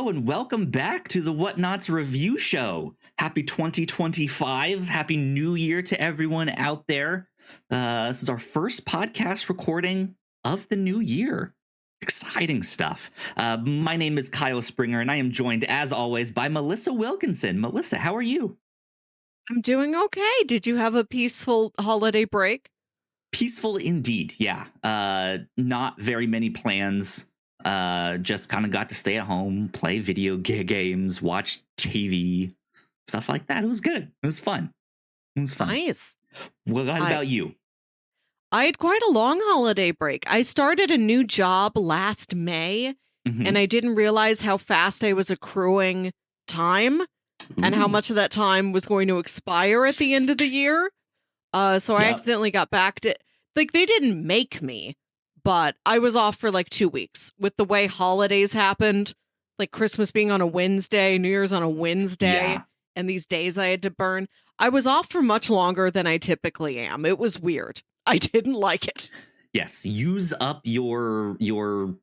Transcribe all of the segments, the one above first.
and welcome back to the Whatnauts review show. Happy 2025. Happy New Year to everyone out there. This is our first podcast recording of the new year. Exciting stuff. My name is Kyle Springer, and I am joined, as always, by Melissa Wilkinson. Melissa, how are you? I'm doing okay. Did you have a peaceful holiday break? Peaceful indeed, yeah. Not very many plans. Just kind of got to stay at home, play video games, watch TV, stuff like that. It was good. It was fun. Nice. What about you? I had quite a long holiday break. I started a new job last May, and I didn't realize how fast I was accruing time and how much of that time was going to expire at the end of the year. So I accidentally got back to, like, they didn't make me, but I was off for like 2 weeks with the way holidays happened, like Christmas being on a Wednesday, New Year's on a Wednesday, and these days I had to burn. I was off for much longer than I typically am. It was weird. I didn't like it. Yes, use up your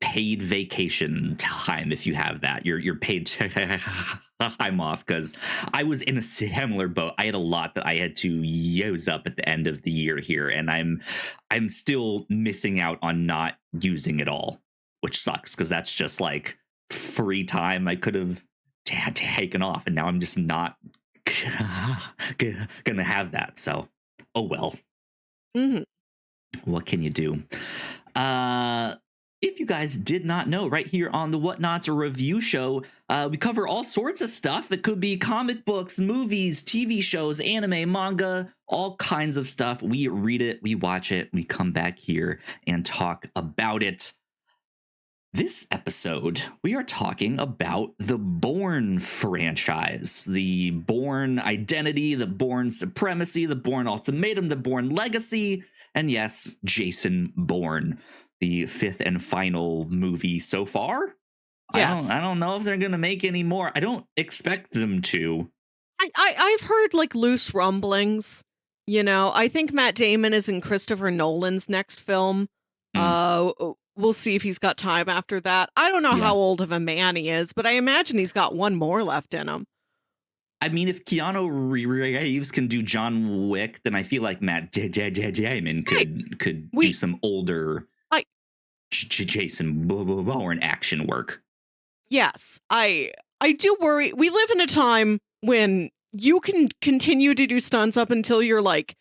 paid vacation time if you have that. Your paid time off, because I was in a similar boat. I had a lot that I had to use up at the end of the year here, and I'm still missing out on not using it all, which sucks because that's just like free time I could have taken off, and now I'm just not gonna have that. So, oh well. What can you do? If you guys did not know, right here on the Whatnauts review show, we cover all sorts of stuff. It could be comic books, movies, TV shows, anime, manga, all kinds of stuff. We read it, we watch it, we come back here and talk about it. This episode, we are talking about the Bourne franchise, the Bourne Identity, the Bourne Supremacy, the Bourne Ultimatum, the Bourne Legacy, and yes, Jason Bourne, the fifth and final movie so far. Yes. I don't know if they're going to make any more. I don't expect them to. I've heard like loose rumblings. You know, I think Matt Damon is in Christopher Nolan's next film. We'll see if he's got time after that. I don't know how old of a man he is, but I imagine he's got one more left in him. I mean, if Keanu Reeves can do John Wick, then I feel like Matt Damon could do some older Jason Bourne action work. Yes, I do worry. We live in a time when you can continue to do stunts up until you're like,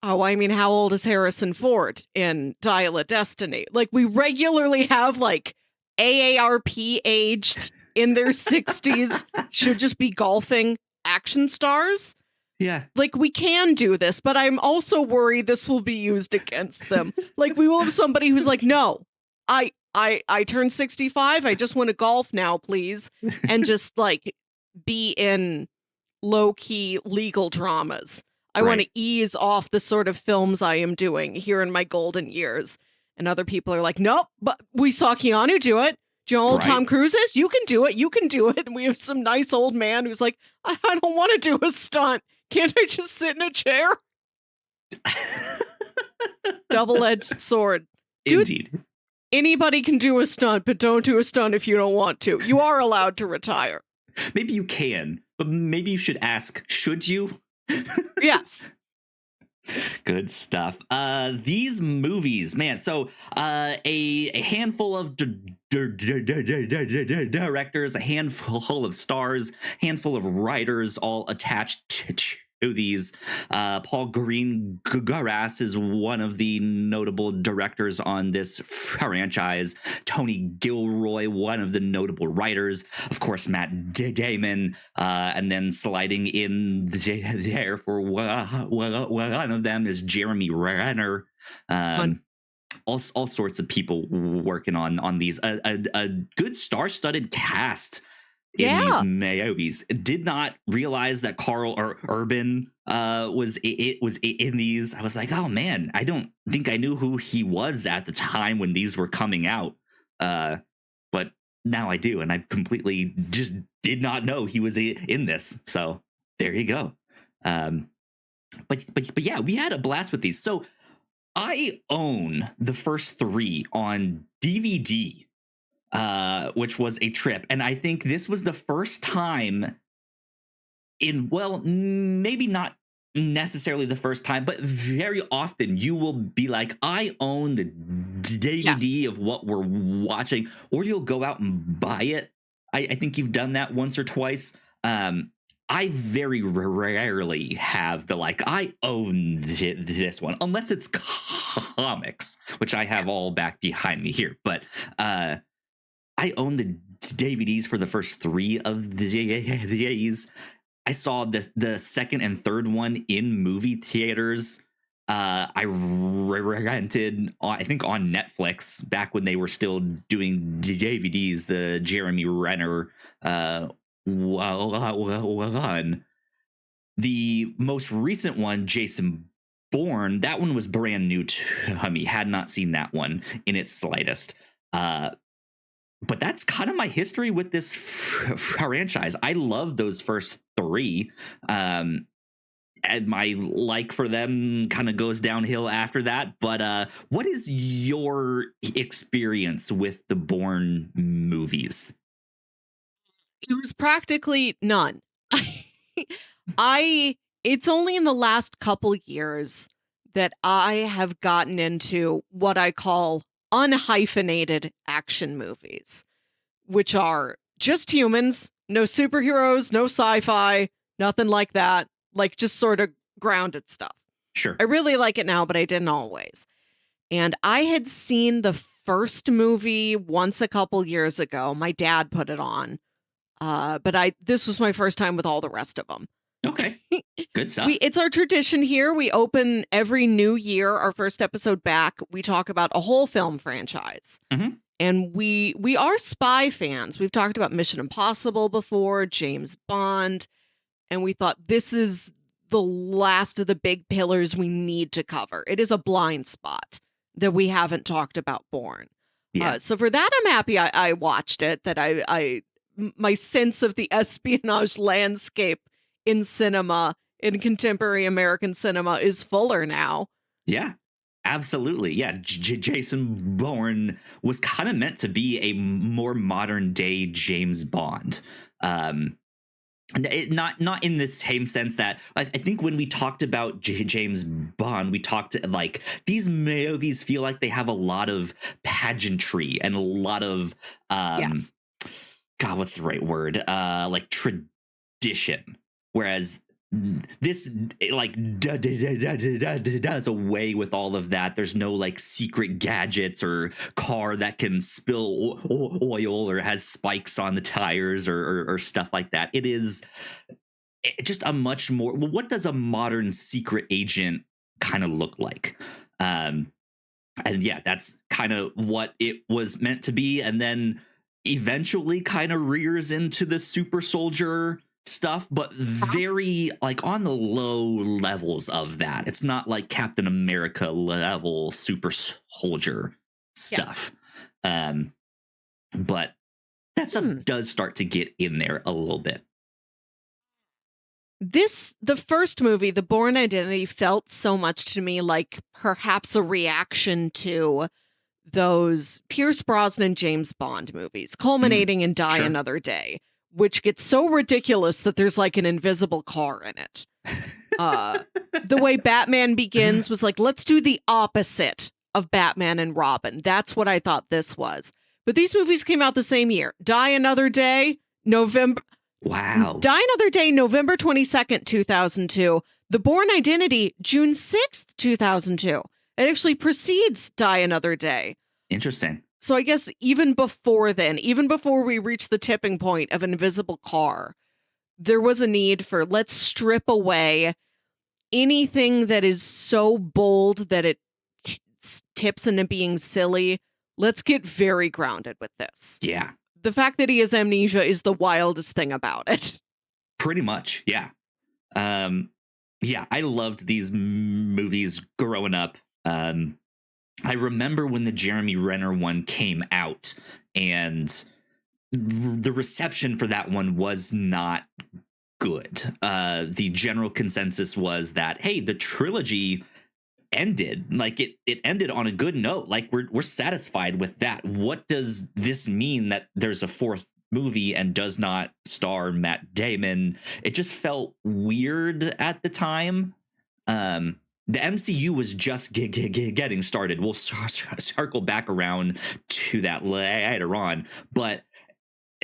oh, I mean, how old is Harrison Ford in Dial of Destiny? Like, we regularly have like AARP aged in their 60s should just be golfing action stars. Yeah. Like, we can do this, but I'm also worried this will be used against them. Like, we will have somebody who's like, no, I turned 65. I just want to golf now, please. And just like be in low key legal dramas. I want to ease off the sort of films I am doing here in my golden years. And other people are like, nope, but we saw Keanu do it. Do you know old Tom Cruise is? You can do it. You can do it. And we have some nice old man who's like, I don't want to do a stunt. Can't I just sit in a chair? Double-edged sword. Indeed. Anybody can do a stunt, but don't do a stunt if you don't want to. You are allowed to retire. Maybe you can, but maybe you should ask, should you? Yes. Good stuff. These movies, man. So a handful of directors, a handful of stars, handful of writers, all attached to these. Paul Greengrass is one of the notable directors on this franchise. Tony Gilroy, one of the notable writers. Of course, Matt Damon, and then sliding in there for one of them is Jeremy Renner. All sorts of people working on these. A good star-studded cast in these movies. Did not realize that Carl Urban was in these. I was like, oh man, I don't think I knew who he was at the time when these were coming out. But now I do, and I completely just did not know he was in this. So there you go. But yeah, we had a blast with these. So I own the first three on DVD. which was a trip. And I think this was the first time well, maybe not necessarily the first time, but very often you will be like, I own the DVD of what we're watching, or you'll go out and buy it. I think you've done that once or twice. I very rarely have the like, I own this one, unless it's comics, which I have all back behind me here. But I own the DVDs for the first 3 of these. I saw the second and third one in movie theaters. I rented, I think on Netflix, back when they were still doing DVDs, the Jeremy Renner one. The most recent one, Jason Bourne, that one was brand new to me. Had not seen that one in its slightest. But that's kind of my history with this franchise. I love those first 3. And my like for them kind of goes downhill after that. But what is your experience with the Bourne movies? It was practically none. It's only in the last couple years that I have gotten into what I call unhyphenated action movies, which are just humans, no superheroes, no sci-fi, nothing like that, like just sort of grounded stuff. Sure. I really like it now, but I didn't always. And I had seen the first movie once a couple years ago. My dad put it on. But this was my first time with all the rest of them. Okay. Good stuff. It's our tradition here. We open every new year, our first episode back. We talk about a whole film franchise. Mm-hmm. And we are spy fans. We've talked about Mission Impossible before, James Bond, and we thought this is the last of the big pillars we need to cover. It is a blind spot that we haven't talked about Bourne. Yeah. So for that, I'm happy I watched it, that my sense of the espionage landscape in cinema, in contemporary American cinema, is fuller now. Yeah, absolutely. Yeah, Jason Bourne was kind of meant to be a more modern day James Bond. Not in the same sense that I think when we talked about James Bond, we talked like these movies feel like they have a lot of pageantry and a lot of Yes. God, what's the right word? Like tradition. Whereas this like does away with all of that. There's no like secret gadgets or car that can spill oil or has spikes on the tires or stuff like that. It is just a much more, what does a modern secret agent kind of look like? And yeah, that's kind of what it was meant to be. And then eventually kind of rears into the super soldier stuff, but very like on the low levels of that. It's not like Captain America level super soldier stuff. Yeah. But that stuff does start to get in there a little bit. The first movie, The Bourne Identity, felt so much to me like perhaps a reaction to those Pierce Brosnan James Bond movies, culminating in Die Another Day, which gets so ridiculous that there's like an invisible car in it. The way Batman Begins was like, let's do the opposite of Batman and Robin. That's what I thought this was. But these movies came out the same year. Die Another Day, November. Wow. Die Another Day, November 22nd, 2002. The Bourne Identity, June 6th, 2002. It actually precedes Die Another Day. Interesting. So I guess even before then, even before we reach the tipping point of an invisible car, there was a need for, let's strip away anything that is so bold that it tips into being silly. Let's get very grounded with this. Yeah. The fact that he has amnesia is the wildest thing about it. Pretty much, yeah. Yeah, I loved these movies growing up. I remember when the Jeremy Renner one came out, and the reception for that one was not good. The general consensus was that, hey, the trilogy ended. Like it ended on a good note. Like we're satisfied with that. What does this mean that there's a fourth movie and does not star Matt Damon? It just felt weird at the time. The MCU was just getting started. We'll circle back around to that later on, but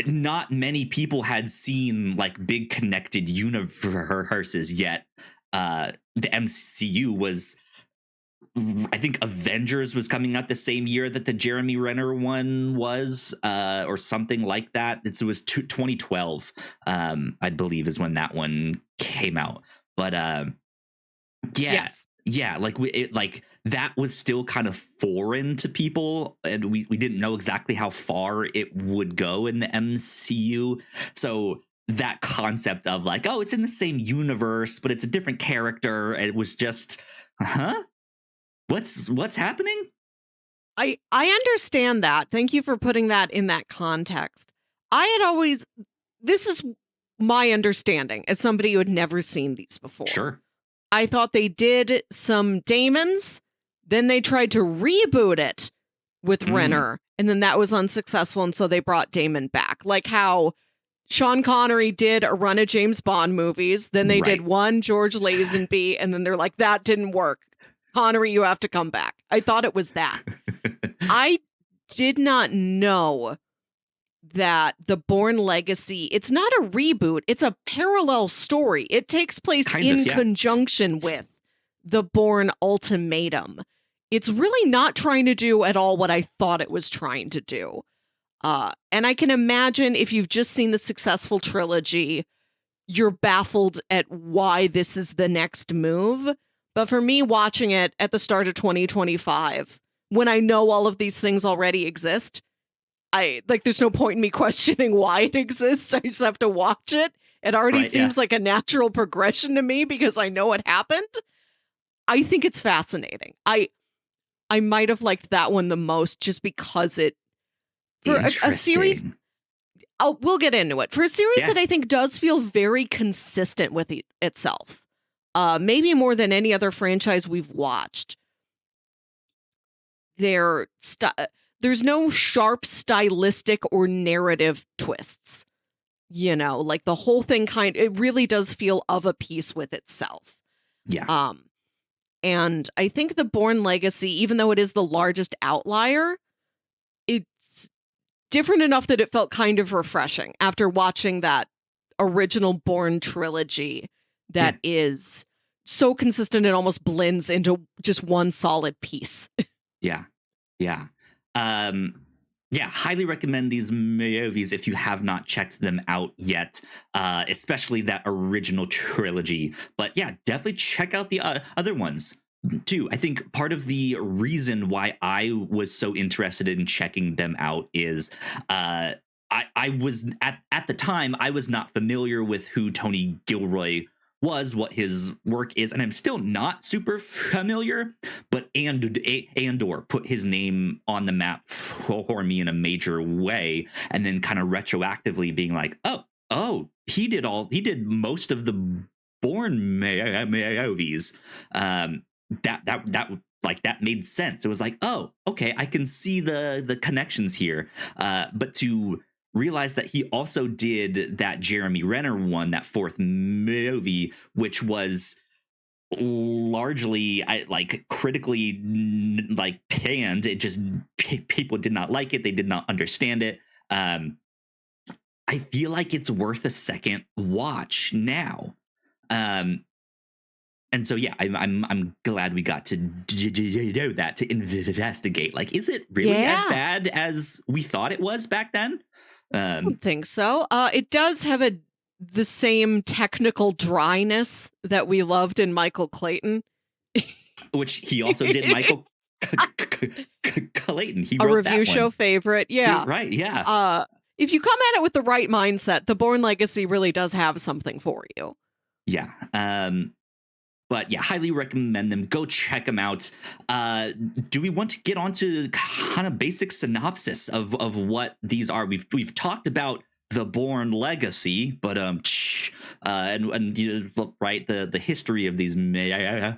not many people had seen like big connected universes yet. The MCU was, I think Avengers was coming out the same year that the Jeremy Renner one was, or something like that. It was 2012, I believe, is when that one came out. But Yes. like that was still kind of foreign to people, and we didn't know exactly how far it would go in the MCU. So that concept of like, oh, it's in the same universe, but it's a different character, it was just, huh? What's happening? I understand that. Thank you for putting that in that context. This is my understanding as somebody who had never seen these before. Sure. I thought they did some Damons, then they tried to reboot it with Renner, and then that was unsuccessful, and so they brought Damon back. Like how Sean Connery did a run of James Bond movies, then they did one George Lazenby, and then they're like, that didn't work. Connery, you have to come back. I thought it was that. I did not know that the Bourne Legacy, it's not a reboot, it's a parallel story. It takes place in conjunction with the Bourne Ultimatum. It's really not trying to do at all what I thought it was trying to do. And I can imagine if you've just seen the successful trilogy, you're baffled at why this is the next move. But for me, watching it at the start of 2025, when I know all of these things already exist, there's no point in me questioning why it exists. I just have to watch it. It already seems like a natural progression to me because I know it happened. I think it's fascinating. I might have liked that one the most just because for a series. We'll get into it. For a series that I think does feel very consistent with itself, maybe more than any other franchise we've watched. There's no sharp stylistic or narrative twists. You know, like the whole thing it really does feel of a piece with itself. Yeah. And I think the Bourne Legacy, even though it is the largest outlier, it's different enough that it felt kind of refreshing after watching that original Bourne trilogy that is so consistent it almost blends into just one solid piece. Yeah. Highly recommend these movies if you have not checked them out yet, especially that original trilogy. But yeah, definitely check out the other ones too. I think part of the reason why I was so interested in checking them out is I was at the time I was not familiar with who Tony Gilroy was, what his work is, and I'm still not super familiar, but Andor put his name on the map for me in a major way, and then kind of retroactively being like, oh, he did most of the Bourne movies. That made sense. It was like, oh, okay, I can see the connections here. But to realize that he also did that Jeremy Renner one, that fourth movie, which was largely critically panned. It just people did not like it. They did not understand it. I feel like it's worth a second watch now. And so, yeah, I'm glad we got to do that, to investigate. Like, is it really as bad as we thought it was back then? I don't think so. It does have the same technical dryness that we loved in Michael Clayton. Which he also did Michael Clayton. He wrote a review show favorite. Yeah. Too, right. Yeah. If you come at it with the right mindset, the Bourne Legacy really does have something for you. Yeah. But yeah, highly recommend them. Go check them out. Do we want to get on to kind of basic synopsis of what these are? We've talked about the Bourne Legacy, but and you know, right, the history of these movies.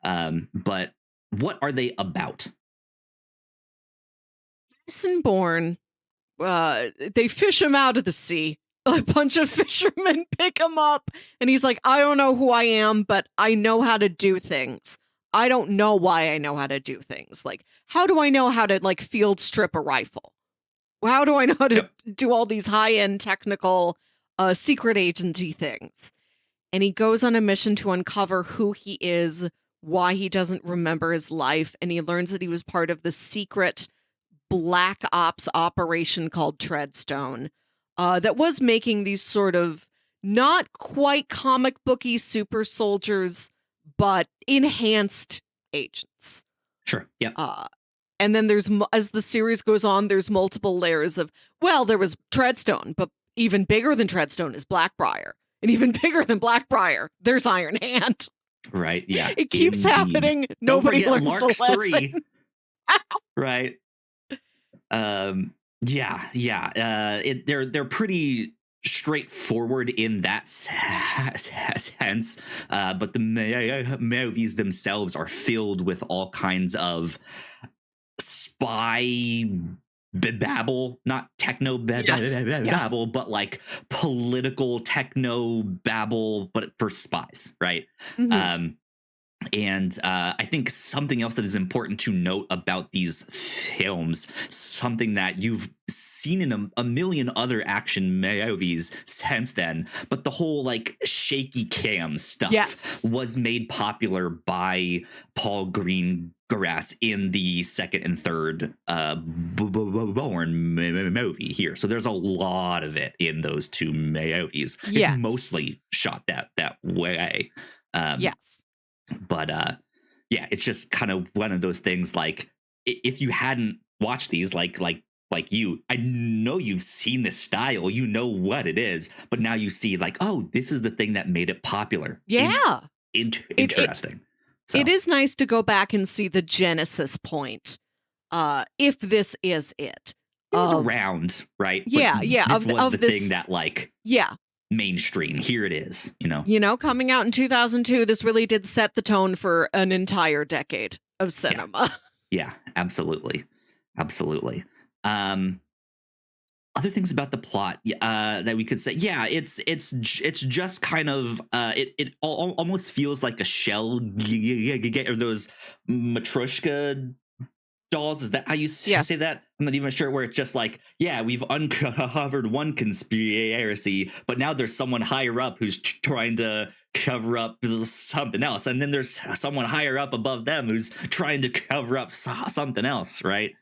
But what are they about? Jason Bourne, they fish him out of the sea. A bunch of fishermen pick him up, and he's like, I don't know who I am, but I know how to do things. I don't know why I know how to do things. Like, how do I know how to like field strip a rifle? How do I know how to Yep. do all these high-end technical secret agency things? And he goes on a mission to uncover who he is, why he doesn't remember his life, and he learns that he was part of the secret black ops operation called Treadstone that was making these sort of not quite comic booky super soldiers, but enhanced agents. Sure. Yep. And then as the series goes on, there's multiple layers of, well, there was Treadstone, but even bigger than Treadstone is Blackbriar. And even bigger than Blackbriar, there's Iron Hand. Right. Yeah. It keeps happening. Don't Nobody forget learns Lark's the lesson. 3. Right. Yeah. They're pretty straightforward in that sense, but the movies themselves are filled with all kinds of spy babble, not techno babble, but like political techno babble, but for spies, right? Mhm. And I think something else that is important to note about these films, something that you've seen in a million other action movies since then, but the whole like shaky cam stuff was made popular by Paul Greengrass in the second and third Bourne movie here. So there's a lot of it in those two movies. It's mostly shot that way. Yes. But yeah, it's just kind of one of those things. Like if you hadn't watched these, like you, I know you've seen this style, you know what it is, but now you see like, oh, this is the thing that made it popular. Yeah, interesting. It is nice to go back and see the genesis point. If this is it, it was around, right? Yeah, but yeah. This was the thing that like, mainstream. Here it is, coming out in 2002, this really did set the tone for an entire decade of cinema. Yeah, absolutely. Other things about the plot that we could say, it's just kind of it almost feels like a shell or those Matryoshka dolls. Is that how you say that? I'm not even sure. Where it's just like, we've uncovered one conspiracy, but now there's someone higher up who's trying to cover up something else, and then there's someone higher up above them who's trying to cover up something else, right?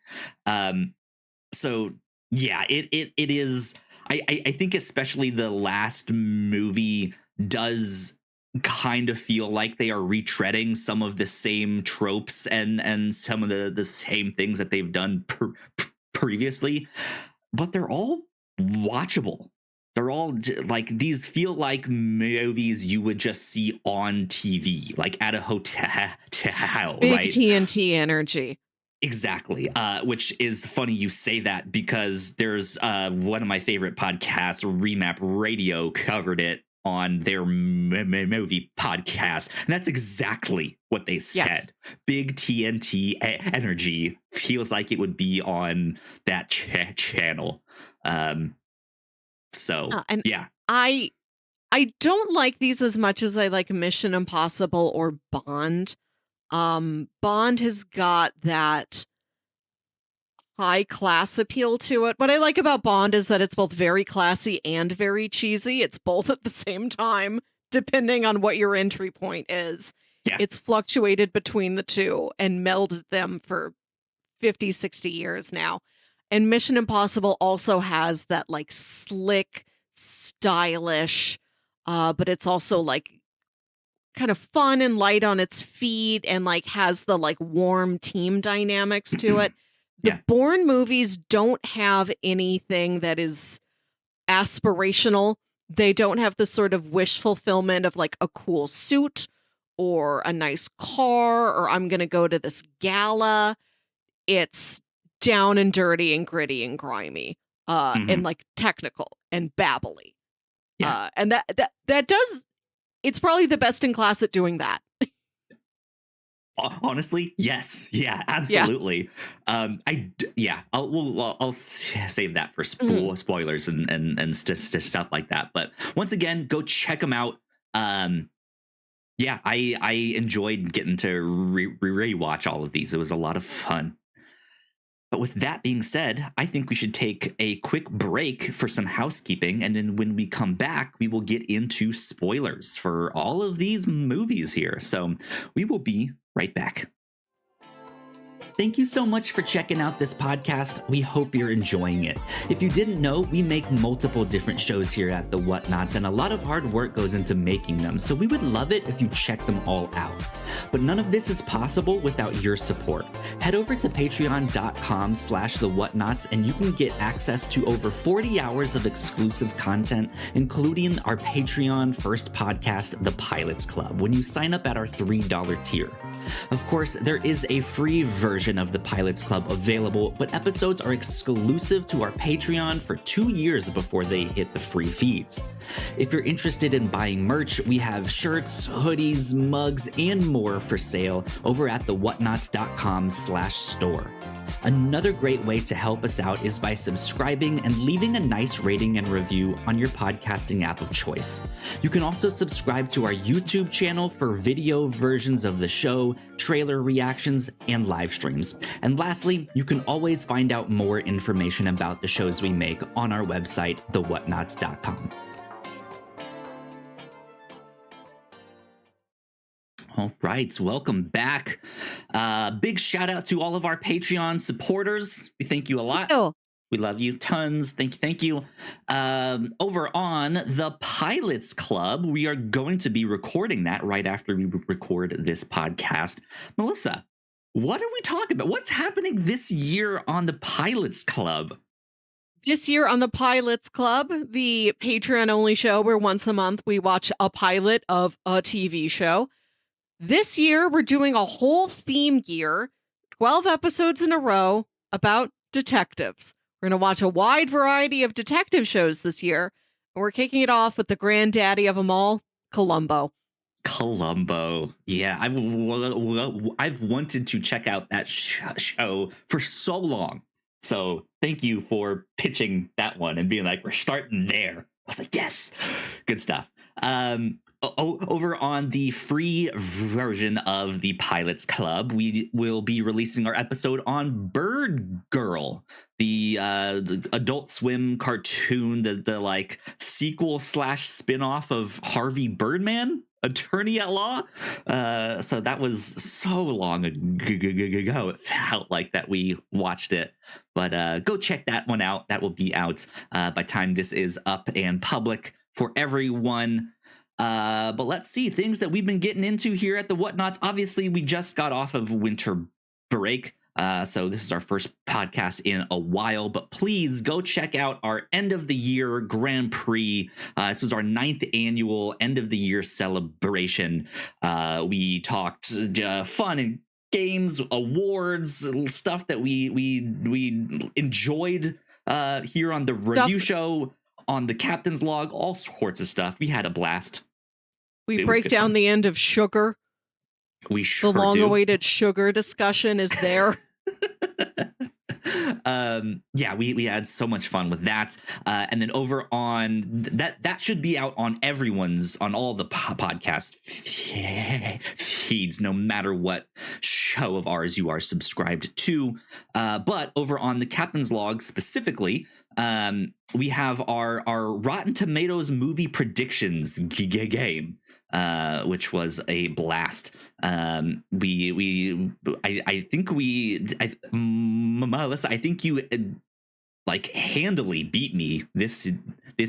So yeah, it is. I think especially the last movie does kind of feel like they are retreading some of the same tropes and some of the same things that they've done previously, but they're all watchable. They're all like, these feel like movies you would just see on TV, like at a hotel, Big right? TNT energy. Exactly. Which is funny you say that, because there's one of my favorite podcasts, Remap Radio, covered it on their movie podcast, and that's exactly what they said. Big TNT energy feels like it would be on that channel. I don't like these as much as I like Mission Impossible or Bond. Bond has got that high class appeal to it. What I like about Bond is that it's both very classy and very cheesy. It's both at the same time, depending on what your entry point is. It's fluctuated between the two and melded them for 50, 60 years now. And Mission Impossible also has that like slick, stylish, but it's also like kind of fun and light on its feet, and like has the like warm team dynamics to it. The Bourne movies don't have anything that is aspirational. They don't have the sort of wish fulfillment of like a cool suit or a nice car, or I'm going to go to this gala. It's down and dirty and gritty and grimy, and like technical and babbly. And that does, it's probably the best in class at doing that. Honestly, yes, yeah, absolutely. I'll save that for spoilers and stuff like that. But once again, go check them out. I enjoyed getting to rewatch all of these. It was a lot of fun. But with that being said, I think we should take a quick break for some housekeeping, and then when we come back, we will get into spoilers for all of these movies here. So we will be right back. Thank you so much for checking out this podcast. We hope you're enjoying it. If you didn't know, we make multiple different shows here at the Whatnauts, and a lot of hard work goes into making them, so we would love it if you check them all out. But none of this is possible without your support. Head over to patreon.com/thewhatnauts, and you can get access to over 40 hours of exclusive content, including our Patreon first podcast, The Pilots Club, when you sign up at our $3 tier. Of course, there is a free version of the Pilots Club available, but episodes are exclusive to our Patreon for 2 years before they hit the free feeds. If you're interested in buying merch, we have shirts, hoodies, mugs, and more for sale over at thewhatnauts.com/store. Another great way to help us out is by subscribing and leaving a nice rating and review on your podcasting app of choice. You can also subscribe to our YouTube channel for video versions of the show, trailer reactions, and live streams. And lastly, you can always find out more information about the shows we make on our website, thewhatnauts.com. All right, welcome back. Big shout out to all of our Patreon supporters. We thank you a lot. Oh. We love you tons. Thank you. Over on the Pilots Club, we are going to be recording that right after we record this podcast. Melissa, what are we talking about? What's happening this year on the Pilots Club? This year on the Pilots Club, the Patreon-only show where once a month we watch a pilot of a TV show. This year, we're doing a whole theme year, 12 episodes in a row about detectives. We're going to watch a wide variety of detective shows this year, and we're kicking it off with the granddaddy of them all, Columbo. Yeah, I've wanted to check out that show for so long. So thank you for pitching that one and being like, we're starting there. I was like, yes, good stuff. Over on the free version of the Pilots Club, we will be releasing our episode on Bird Girl, the Adult Swim cartoon, the like sequel / spinoff of Harvey Birdman, Attorney at Law. So that was so long ago. It felt like that we watched it. But go check that one out. That will be out by time this is up and public for everyone. But let's see, things that we've been getting into here at the Whatnauts. Obviously, we just got off of winter break, so this is our first podcast in a while. But please go check out our end of the year Grand Prix. This was our 9th annual end of the year celebration. We talked fun and games, awards, stuff that we enjoyed here on the review show, on the Captain's Log, all sorts of stuff. We had a blast. We break down fun. The end of Sugar. We sure The long-awaited Sugar discussion is there. We had so much fun with that. And then over on that should be out on all the podcast feeds, no matter what show of ours you are subscribed to. But over on the Captain's Log specifically, we have our Rotten Tomatoes movie predictions game. Which was a blast. Melissa, I think you like handily beat me this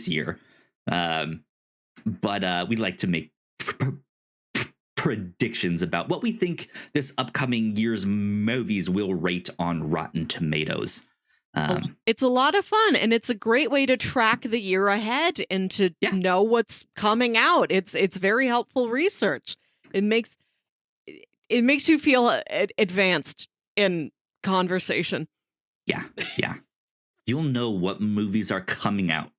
year. But we'd like to make predictions about what we think this upcoming year's movies will rate on Rotten Tomatoes. It's a lot of fun, and it's a great way to track the year ahead and to know what's coming out. It's very helpful research. It makes you feel advanced in conversation. Yeah. You'll know what movies are coming out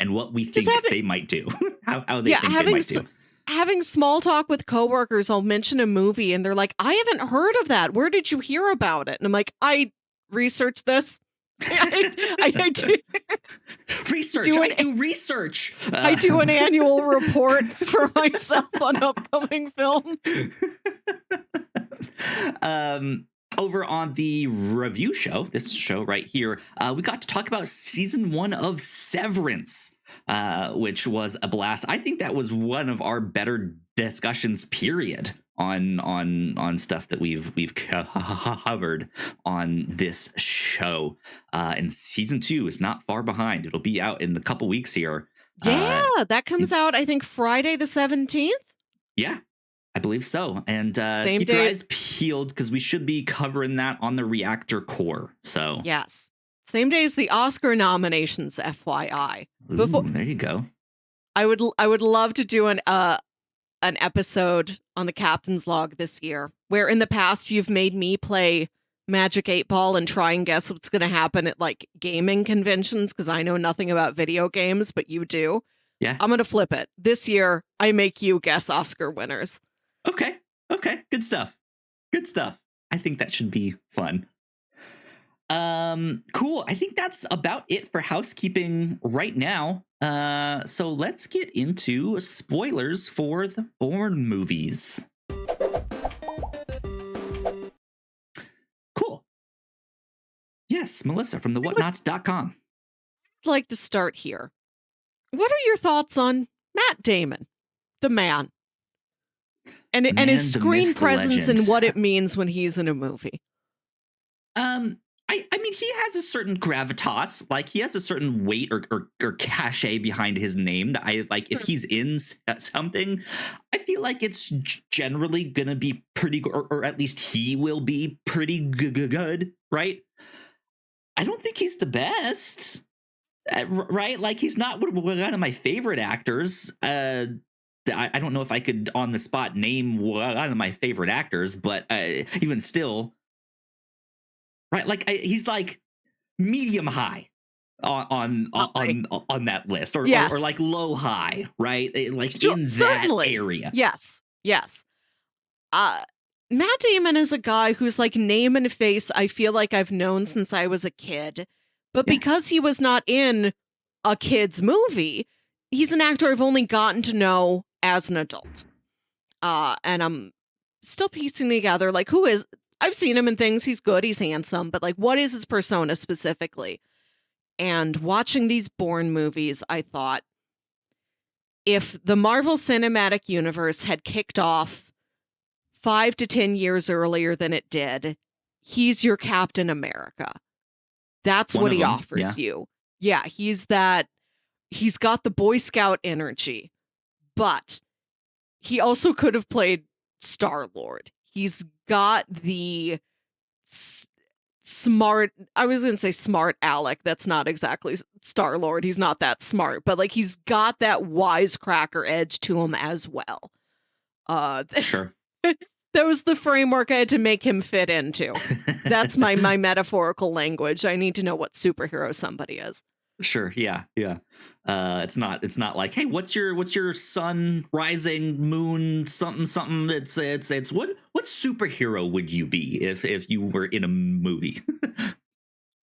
and what we Just think they might do. how they think they might do. Having small talk with coworkers, I'll mention a movie and they're like, I haven't heard of that. Where did you hear about it? And I'm like, I researched this. I do research. I do research. I do an annual report for myself on upcoming film. Over on the review show, this show right here, we got to talk about season 1 of Severance, which was a blast. I think that was one of our better discussions, period, on stuff that we've covered on this show. And season 2 is not far behind. It'll be out in a couple weeks here. Yeah, that comes out, I think, Friday the 17th. Yeah, I believe so. And keep your eyes peeled because we should be covering that on the Reactor Core. So yes, same day as the Oscar nominations, FYI. Ooh, there you go. I would love to do an episode on the Captain's Log this year, where in the past you've made me play Magic 8 Ball and try and guess what's going to happen at like gaming conventions because I know nothing about video games, but you do. Yeah, I'm going to flip it. This year, I make you guess Oscar winners. Okay. Good stuff. I think that should be fun. Cool. I think that's about it for housekeeping right now. So let's get into spoilers for the Bourne movies. Cool. Yes, Melissa from the Whatnauts.com. I'd like to start here. What are your thoughts on Matt Damon, the man? And his screen presence and what it means when he's in a movie. I mean, he has a certain gravitas, like he has a certain weight or cachet behind his name that I like. If he's in something, I feel like it's generally gonna be pretty good, or at least he will be pretty good, right? I don't think he's the best, right? Like he's not one of my favorite actors. I don't know if I could on the spot name one of my favorite actors, but even still, right? Like he's like medium high on that list, or like low high, right? Like in that area. Yes. Matt Damon is a guy who's like name and face I feel like I've known since I was a kid, but because he was not in a kid's movie, he's an actor I've only gotten to know as an adult. And I'm still piecing together, like, I've seen him in things, he's good, he's handsome, but like, what is his persona specifically? And watching these Bourne movies, I thought, if the Marvel Cinematic Universe had kicked off 5 to 10 years earlier than it did, he's your Captain America. That's what he offers you. Yeah, he's got the Boy Scout energy, but he also could have played Star-Lord. He's got the smart, I was going to say smart Alec. That's not exactly Star-Lord. He's not that smart, but like he's got that wisecracker edge to him as well. Sure. That was the framework I had to make him fit into. That's my metaphorical language. I need to know what superhero somebody is. Sure. Yeah. It's not like, hey, what's your sun, rising, moon, something. It's what superhero would you be if you were in a movie?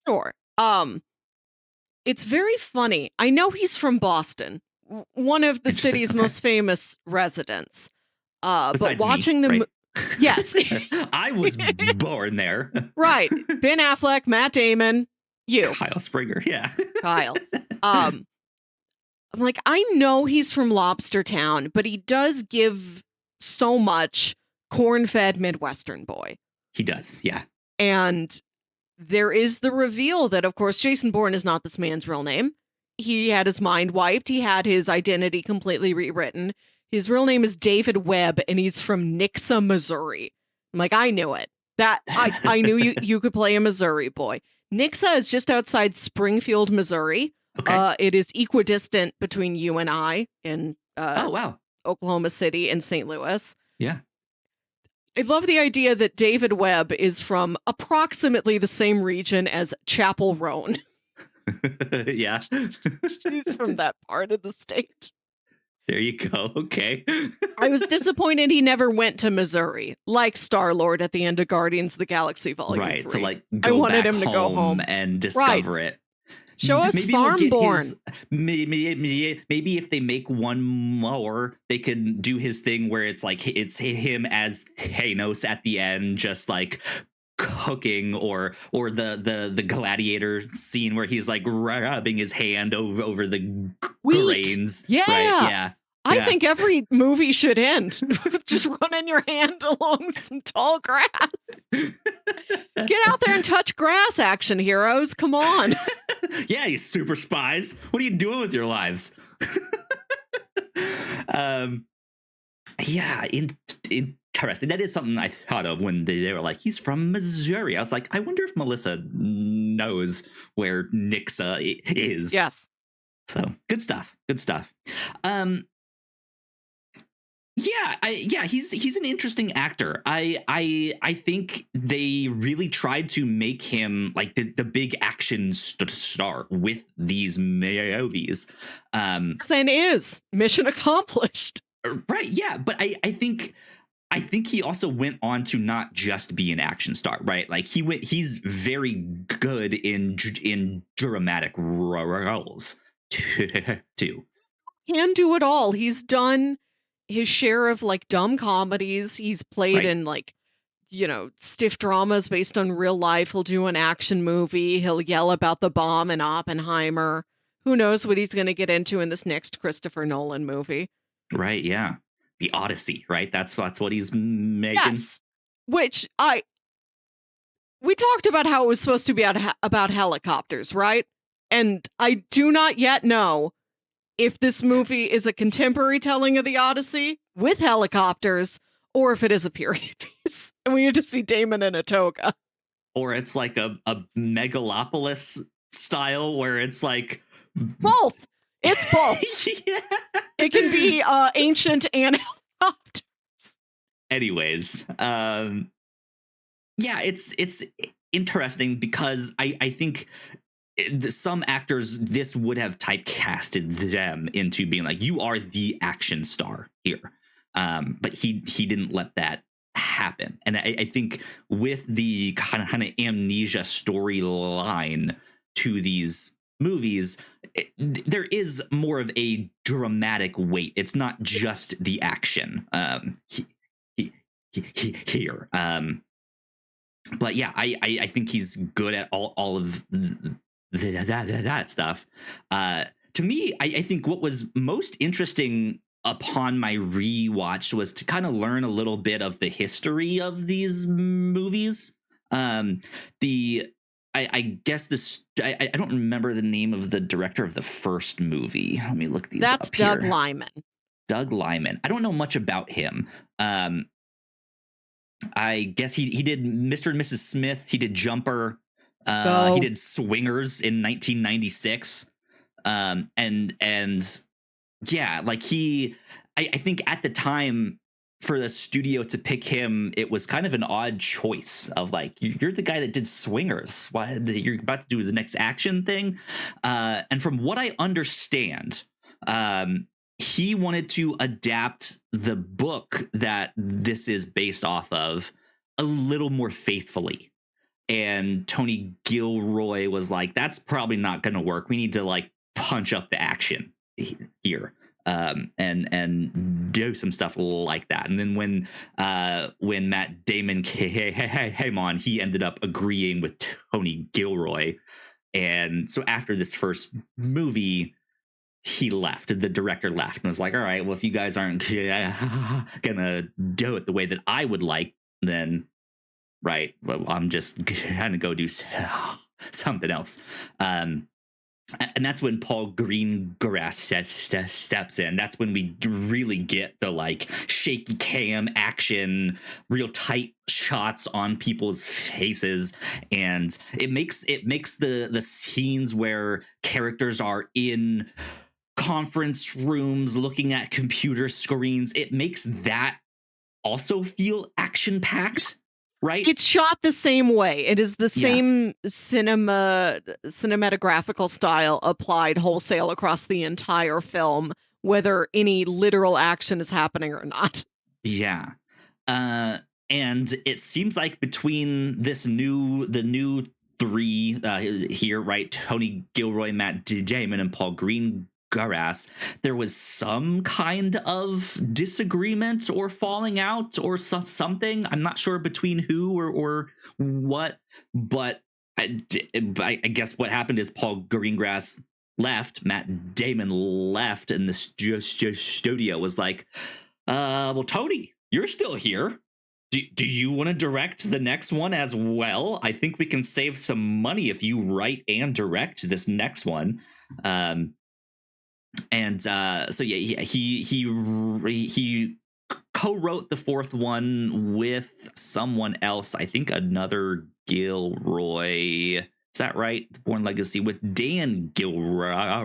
Sure. It's very funny. I know he's from Boston, one of the city's most famous residents. But watching me, the right? Yes. I was born there. Right. Ben Affleck, Matt Damon, you. Kyle Springer, yeah. Kyle. I'm like, I know he's from Lobster Town, but he does give so much corn-fed Midwestern boy. He does, yeah. And there is the reveal that, of course, Jason Bourne is not this man's real name. He had his mind wiped. He had his identity completely rewritten. His real name is David Webb, and he's from Nixa, Missouri. I'm like, I knew it. That I knew you could play a Missouri boy. Nixa is just outside Springfield, Missouri. Okay. It is equidistant between you and I in oh wow, Oklahoma City and St. Louis. Yeah. I love the idea that David Webb is from approximately the same region as Chapel Roan. Yeah. She's from that part of the state. There you go. Okay. I was disappointed he never went to Missouri, like Star-Lord at the end of Guardians of the Galaxy Volume 3. To like I go wanted back him to go home. and Right. discover it. Show us Maybe we'll Farm get Bourne. his. Maybe if they make one more, they can do his thing where it's like it's him as Thanos at the end, just like cooking, or the gladiator scene where he's like rubbing his hand over the grains. Yeah. Right? Yeah. I think every movie should end with just running your hand along some tall grass. Get out there and touch grass, action heroes. Come on. Yeah, you super spies. What are you doing with your lives? Yeah, interesting. That is something I thought of when they were like, he's from Missouri. I was like, I wonder if Melissa knows where Nixa is. Yes. So good stuff. Good stuff. Yeah, he's an interesting actor. I think they really tried to make him like the big action star with these movies. And is mission accomplished. Right, yeah, but I think he also went on to not just be an action star, right? Like he's very good in dramatic roles too. Can do it all. He's done his share of like dumb comedies. He's played in like, stiff dramas based on real life. He'll do an action movie. He'll yell about the bomb in Oppenheimer. Who knows what he's going to get into in this next Christopher Nolan movie? Right, yeah. The Odyssey, right? That's what he's making. Yes. Which we talked about how it was supposed to be about helicopters, right? And I do not yet know if this movie is a contemporary telling of the Odyssey with helicopters, or if it is a period piece. And we need to see Damon in a toga. Or it's like a megalopolis style where it's like both. It's both. Yeah. It can be ancient and helicopters. Anyways, yeah, it's interesting because I think some actors, this would have typecasted them into being like, you are the action star here. But he didn't let that happen. And I think with the kind of amnesia storyline to these movies, there is more of a dramatic weight. It's not just the action here. But yeah, I think he's good at all of that stuff. To me, I think what was most interesting upon my rewatch was to kind of learn a little bit of the history of these movies. I guess this, I don't remember the name of the director of the first movie. Let me look these up here. That's Doug Liman. Doug Liman. I don't know much about him. I guess he did Mr. and Mrs. Smith. He did Jumper. He did Swingers in 1996. And yeah, like I think at the time for the studio to pick him, it was kind of an odd choice of like, you're the guy that did Swingers. Why you're about to do the next action thing? And from what I understand, he wanted to adapt the book that this is based off of a little more faithfully. And Tony Gilroy was like, that's probably not going to work. We need to like punch up the action here. And do some stuff like that. And then when Matt Damon came on, he ended up agreeing with Tony Gilroy. And so after this first movie, he left. The director left and was like, all right, well, if you guys aren't gonna do it the way that I would like, then right, well, I'm just gonna go do something else. And that's when Paul Greengrass steps in. That's when we really get the like shaky cam action, real tight shots on people's faces, and it makes the scenes where characters are in conference rooms looking at computer screens. It makes that also feel action packed. right? It's shot the same way. It is the Yeah. same cinematographical style applied wholesale across the entire film, whether any literal action is happening or not. Yeah. Uh, and it seems like between the new three here, right? Tony Gilroy, Matt Damon, and Paul Greengrass, there was some kind of disagreement or falling out or something. I'm not sure between who or what, but I guess what happened is Paul Greengrass left, Matt Damon left, and the studio was like, well, Tony, you're still here. Do you want to direct the next one as well? I think we can save some money if you write and direct this next one. So yeah, he co-wrote the fourth one with someone else. I think another Gilroy. Is that right? The Bourne Legacy with Dan Gilroy. I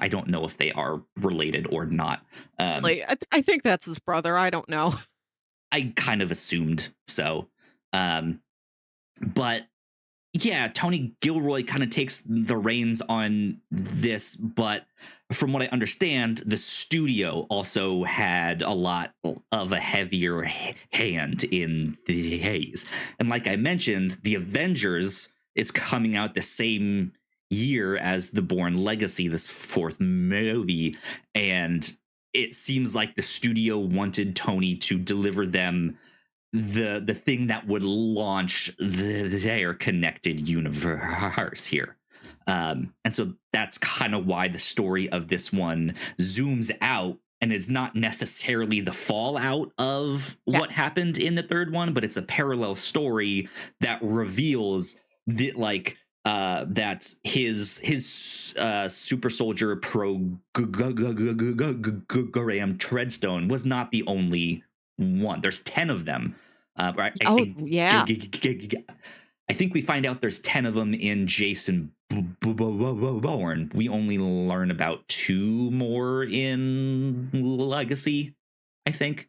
don't know if they are related or not. I think that's his brother. I don't know. I kind of assumed so. But yeah, Tony Gilroy kind of takes the reins on this, but from what I understand, the studio also had a lot of a heavier hand in the haze. And like I mentioned, the Avengers is coming out the same year as the Bourne Legacy, this fourth movie, and it seems like the studio wanted Tony to deliver them the thing that would launch their connected universe here. And so that's kind of why the story of this one zooms out and is not necessarily the fallout of what happened in the third one, but it's a parallel story that reveals that that his super soldier program Treadstone was not the only one. There's 10 of them. Right? Yeah. I think we find out there's 10 of them in Jason Bourne. We only learn about 2 more in Legacy, I think.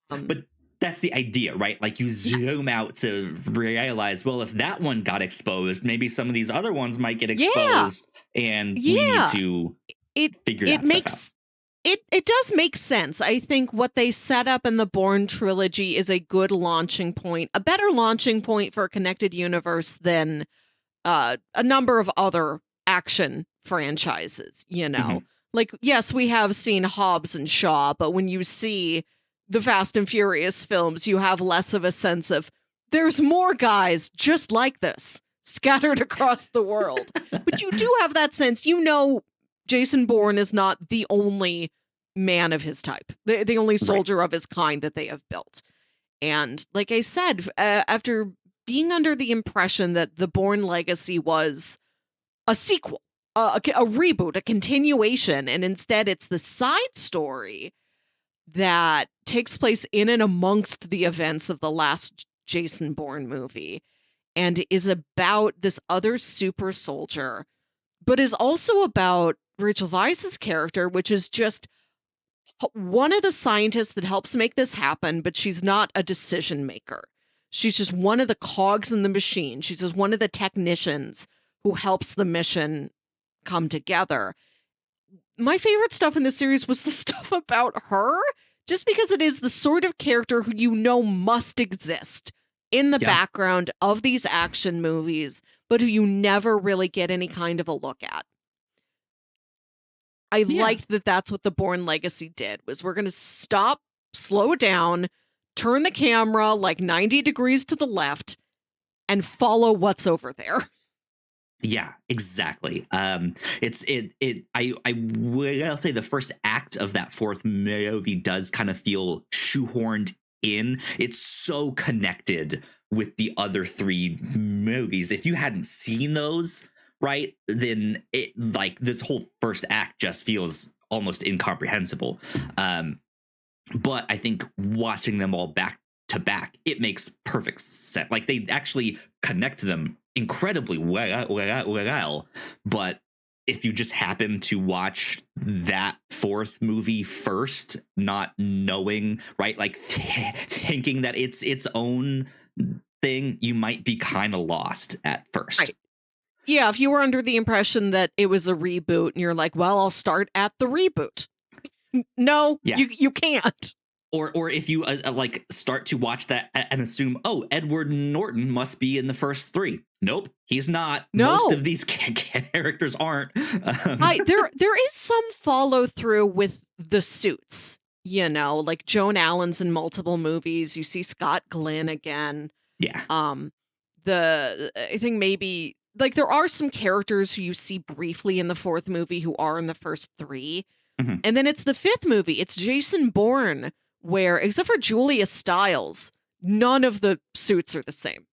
But that's the idea, right? Like you zoom out to realize, well, if that one got exposed, maybe some of these other ones might get exposed, and we need to figure that stuff out. It does make sense. I think what they set up in the Bourne trilogy is a good launching point, a better launching point for a connected universe than a number of other action franchises, you know. Mm-hmm. Like, yes, we have seen Hobbs and Shaw, but when you see the Fast and Furious films, you have less of a sense of there's more guys just like this scattered across the world. But you do have that sense, you know, Jason Bourne is not the only man of his type, the only soldier of his kind that they have built. And like I said, after being under the impression that the Bourne Legacy was a sequel, a reboot, a continuation, and instead it's the side story that takes place in and amongst the events of the last Jason Bourne movie and is about this other super soldier, but is also about Rachel Weisz's character, which is just one of the scientists that helps make this happen, but she's not a decision maker. She's just one of the cogs in the machine. She's just one of the technicians who helps the mission come together. My favorite stuff in this series was the stuff about her, just because it is the sort of character who you know must exist in the background of these action movies, but who you never really get any kind of a look at. I liked that that's what the Bourne Legacy did, was we're going to stop, slow down, turn the camera like 90 degrees to the left, and follow what's over there. Yeah, exactly. I will say the first act of that fourth movie does kind of feel shoehorned in. It's so connected with the other 3 movies. If you hadn't seen those, right, then it like this whole first act just feels almost incomprehensible. But I think watching them all back to back, it makes perfect sense. Like they actually connect them incredibly well, but if you just happen to watch that fourth movie first, not knowing, right, like thinking that it's its own thing, you might be kind of lost at first. Right. Yeah, if you were under the impression that it was a reboot and you're like, well, I'll start at the reboot. No, you can't. Or if you like start to watch that and assume, oh, Edward Norton must be in the first three. Nope, he's not. No. Most of these characters aren't. There is some follow through with the suits. You know, like Joan Allen's in multiple movies. You see Scott Glenn again. Yeah. I think maybe like there are some characters who you see briefly in the fourth movie who are in the first three. Mm-hmm. And then it's the fifth movie. It's Jason Bourne, where, except for Julia Stiles, none of the suits are the same.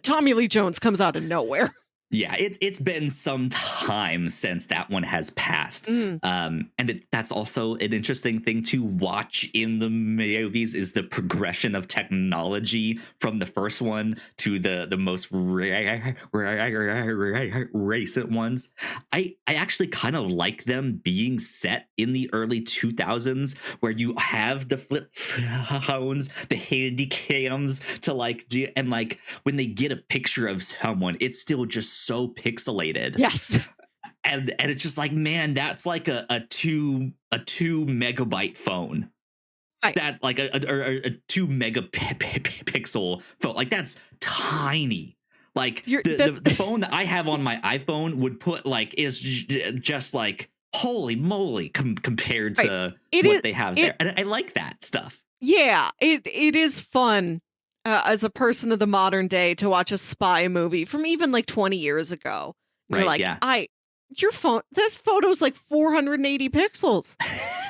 Tommy Lee Jones comes out of nowhere. Yeah, it's been some time since that one has passed. And that's also an interesting thing to watch in the movies is the progression of technology from the first one to the most recent ones. I actually kind of like them being set in the early 2000s where you have the flip phones, the handy cams to like do, and like when they get a picture of someone, it's still just so pixelated. Yes. And it's just like, man, that's like a 2 megabyte phone. Right. That like a 2 megapixel phone. Like that's tiny. Like the phone that I have on my iPhone would put like is just like holy moly compared to what they have there. And I like that stuff. Yeah, it is fun. As a person of the modern day to watch a spy movie from even like 20 years ago. You're like, your phone, that photo's like 480 pixels.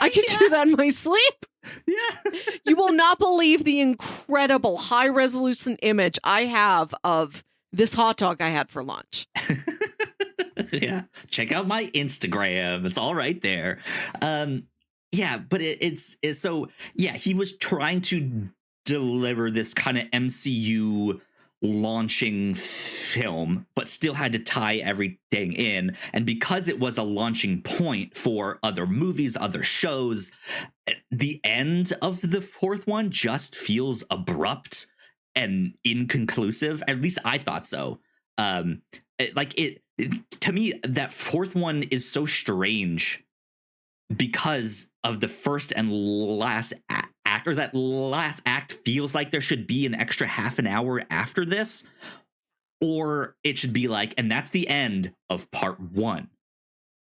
I can do that in my sleep. Yeah. You will not believe the incredible high resolution image I have of this hot dog I had for lunch. Yeah. Check out my Instagram. It's all right there. Yeah, but it's so, yeah, he was trying to deliver this kind of MCU launching film, but still had to tie everything in. And because it was a launching point for other movies, other shows, the end of the fourth one just feels abrupt and inconclusive. At least I thought so. To me, that fourth one is so strange because of the first and last act, or that last act feels like there should be an extra half an hour after this, or it should be like, and that's the end of part one,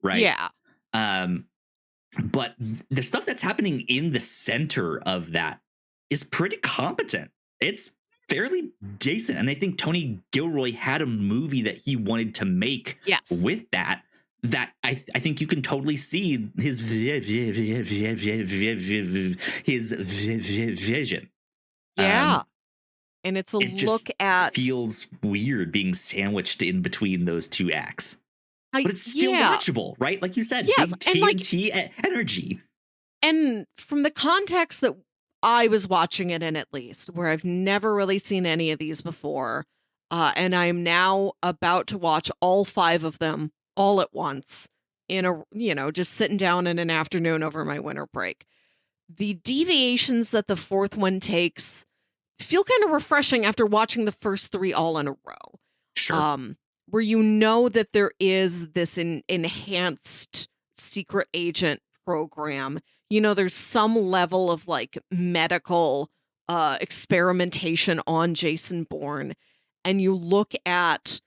right? Yeah. But the stuff that's happening in the center of that is pretty competent. It's fairly decent, and I think Tony Gilroy had a movie that he wanted to make with that I think you can totally see his vision. Yeah. And it's a look at... feels weird being sandwiched in between those two acts. But it's still watchable, right? Like you said, big TNT energy. And from the context that I was watching it in, at least, where I've never really seen any of these before, and I'm now about to watch all 5 of them all at once in a, just sitting down in an afternoon over my winter break. The deviations that the fourth one takes feel kind of refreshing after watching the first 3 all in a row. Sure. Where you know that there is this enhanced secret agent program. There's some level of like medical experimentation on Jason Bourne, and you look at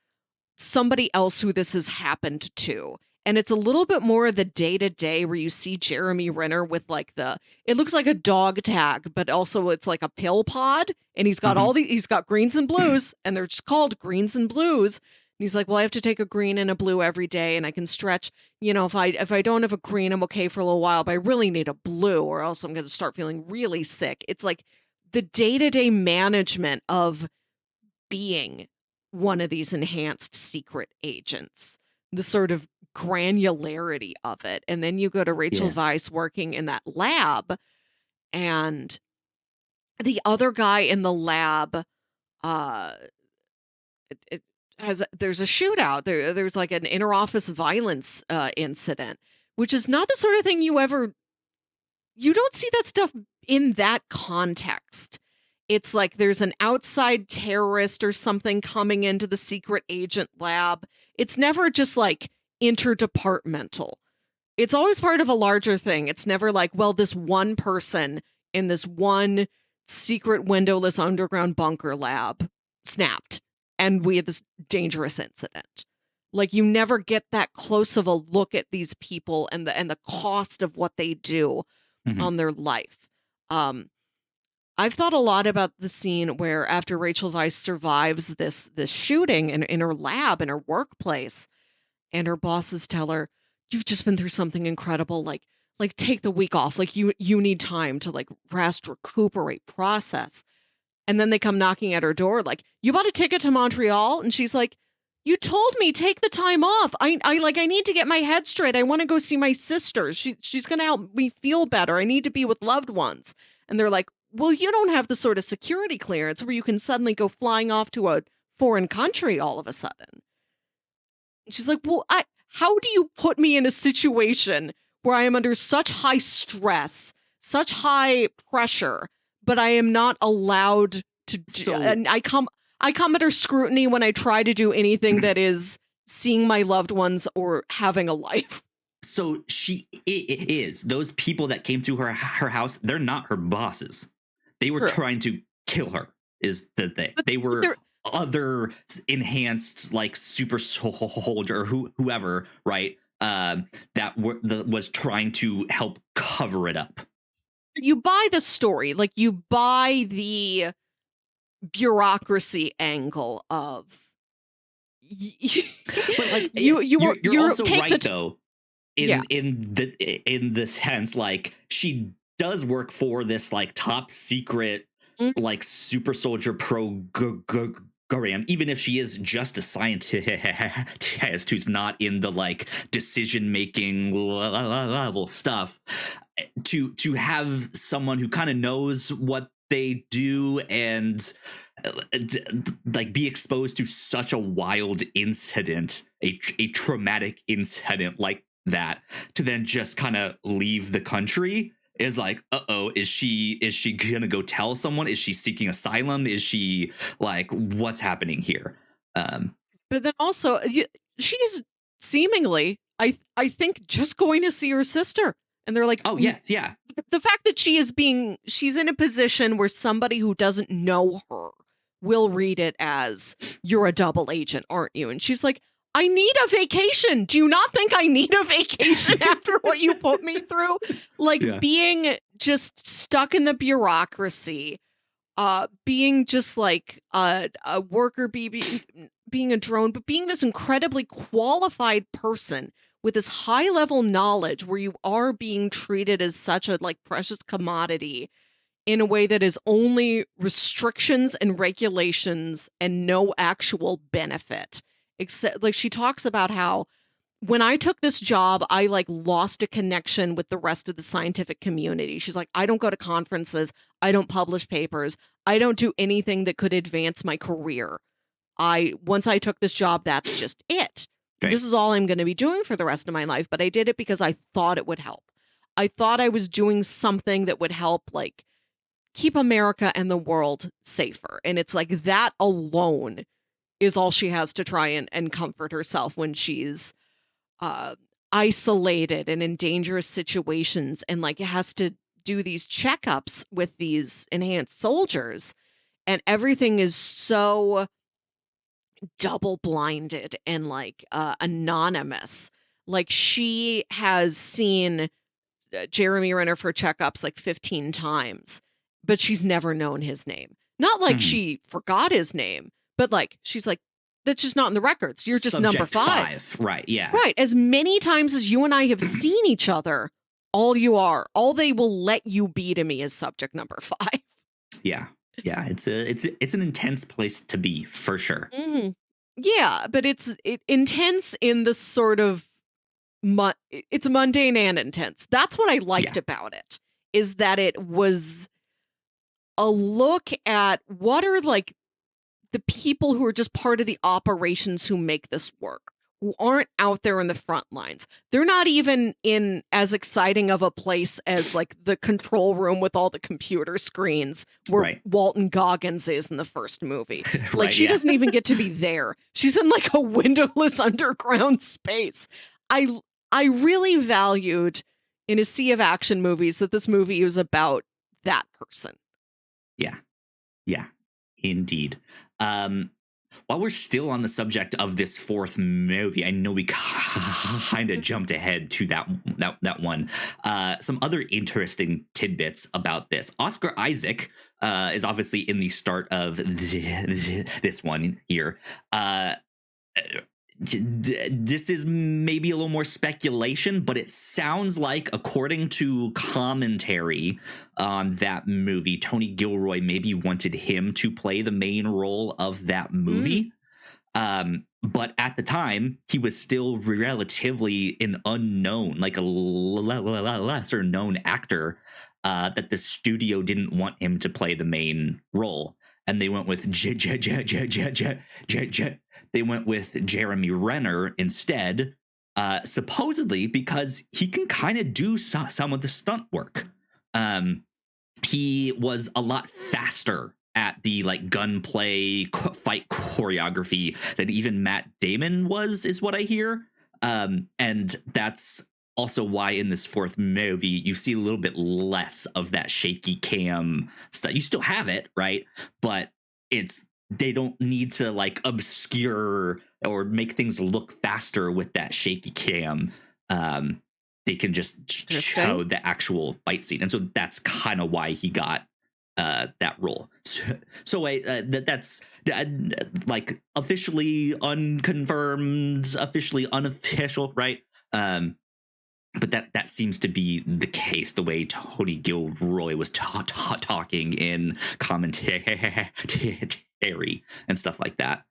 somebody else who this has happened to. And it's a little bit more of the day-to-day where you see Jeremy Renner with like it looks like a dog tag, but also it's like a pill pod. And he's got he's got greens and blues, and they're just called greens and blues. And he's like, well, I have to take a green and a blue every day, and I can stretch, if I don't have a green, I'm okay for a little while, but I really need a blue or else I'm going to start feeling really sick. It's like the day-to-day management of being one of these enhanced secret agents, the sort of granularity of it. And then you go to Rachel Weisz working in that lab, and the other guy in the lab, there's a shootout. There's like an inter-office violence incident, which is not the sort of thing you don't see that stuff in that context. It's like there's an outside terrorist or something coming into the secret agent lab. It's never just like interdepartmental. It's always part of a larger thing. It's never like, well, this one person in this one secret windowless underground bunker lab snapped and we had this dangerous incident. Like you never get that close of a look at these people and the cost of what they do on their life. I've thought a lot about the scene where after Rachel Weisz survives this shooting in her lab, in her workplace, and her bosses tell her, "You've just been through something incredible. Like take the week off. Like you need time to like rest, recuperate, process." And then they come knocking at her door, like, "You bought a ticket to Montreal?" And she's like, "You told me take the time off. I need to get my head straight. I want to go see my sister. She's gonna help me feel better. I need to be with loved ones." And they're like, "Well, you don't have the sort of security clearance where you can suddenly go flying off to a foreign country all of a sudden." And she's like, "Well, how do you put me in a situation where I am under such high stress, such high pressure, but I am not allowed to do, and I come under scrutiny when I try to do anything that is seeing my loved ones or having a life." So it is those people that came to her house. They're not her bosses. They were trying to kill her. Is the thing. They were other enhanced like super soldier or whoever, right? That was trying to help cover it up. You buy the story, like you buy the bureaucracy angle of but like you're also right though in this sense, like she does work for this like top secret like super soldier program, even if she is just a scientist who's not in the like decision making level stuff. To have someone who kind of knows what they do and like be exposed to such a wild incident, a traumatic incident like that, to then just kind of leave the country is like, uh-oh, is she gonna go tell someone? Is she seeking asylum? Is she like, what's happening here? But then also she's seemingly, I think, just going to see her sister. And they're like, oh yes, yeah. The fact that she's in a position where somebody who doesn't know her will read it as, "You're a double agent, aren't you?" And she's like, "I need a vacation. Do you not think I need a vacation after what you put me through?" Like being just stuck in the bureaucracy, being just like a worker being a drone, but being this incredibly qualified person with this high level knowledge where you are being treated as such a like precious commodity in a way that is only restrictions and regulations and no actual benefit. Except like she talks about how when I took this job, I like lost a connection with the rest of the scientific community. She's like, "I don't go to conferences. I don't publish papers. I don't do anything that could advance my career. Once I took this job, that's just it. Okay. This is all I'm going to be doing for the rest of my life." But I did it because I thought it would help. I thought I was doing something that would help like keep America and the world safer. And it's like that alone is all she has to try and comfort herself when she's isolated and in dangerous situations and like has to do these checkups with these enhanced soldiers. And everything is so double blinded and like anonymous. Like she has seen Jeremy Renner for checkups like 15 times, but she's never known his name. Not like she forgot his name, but like she's like, "That's just not in the records. You're just Subject number five." Right, yeah. Right. As many times as you and I have seen each other, all they will let you be to me is subject number 5. Yeah. Yeah, it's an intense place to be for sure. Mm-hmm. Yeah, but it's intense in the sort of it's mundane and intense. That's what I liked about it, is that it was a look at what are like the people who are just part of the operations who make this work, who aren't out there in the front lines. They're not even in as exciting of a place as like the control room with all the computer screens where Right. Walton Goggins is in the first movie. Like Right, she yeah. doesn't even get to be there. She's in like a windowless underground space. I really valued in a sea of action movies that this movie was about that person. Yeah. Yeah. Indeed. While we're still on the subject of this fourth movie, I know we kind of jumped ahead to that one. Some other interesting tidbits about this. Oscar Isaac is obviously in the start of this one here. This is maybe a little more speculation, but it sounds like, according to commentary on that movie, Tony Gilroy maybe wanted him to play the main role of that movie. But at the time, he was still relatively an unknown, like a lesser known actor, that the studio didn't want him to play the main role. And they went with they went with Jeremy Renner instead, supposedly because he can kind of do some of the stunt work. He was a lot faster at the like gunplay fight choreography than even Matt Damon was, is what I hear. And that's also why in this fourth movie you see a little bit less of that shaky cam stuff. You still have it, right? But they don't need to like obscure or make things look faster with that shaky cam. They can just show the actual fight scene, and so that's kind of why he got that role. That's like officially unconfirmed, officially unofficial, right? But that seems to be the case, the way Tony Gilroy was talking in commentary and stuff like that.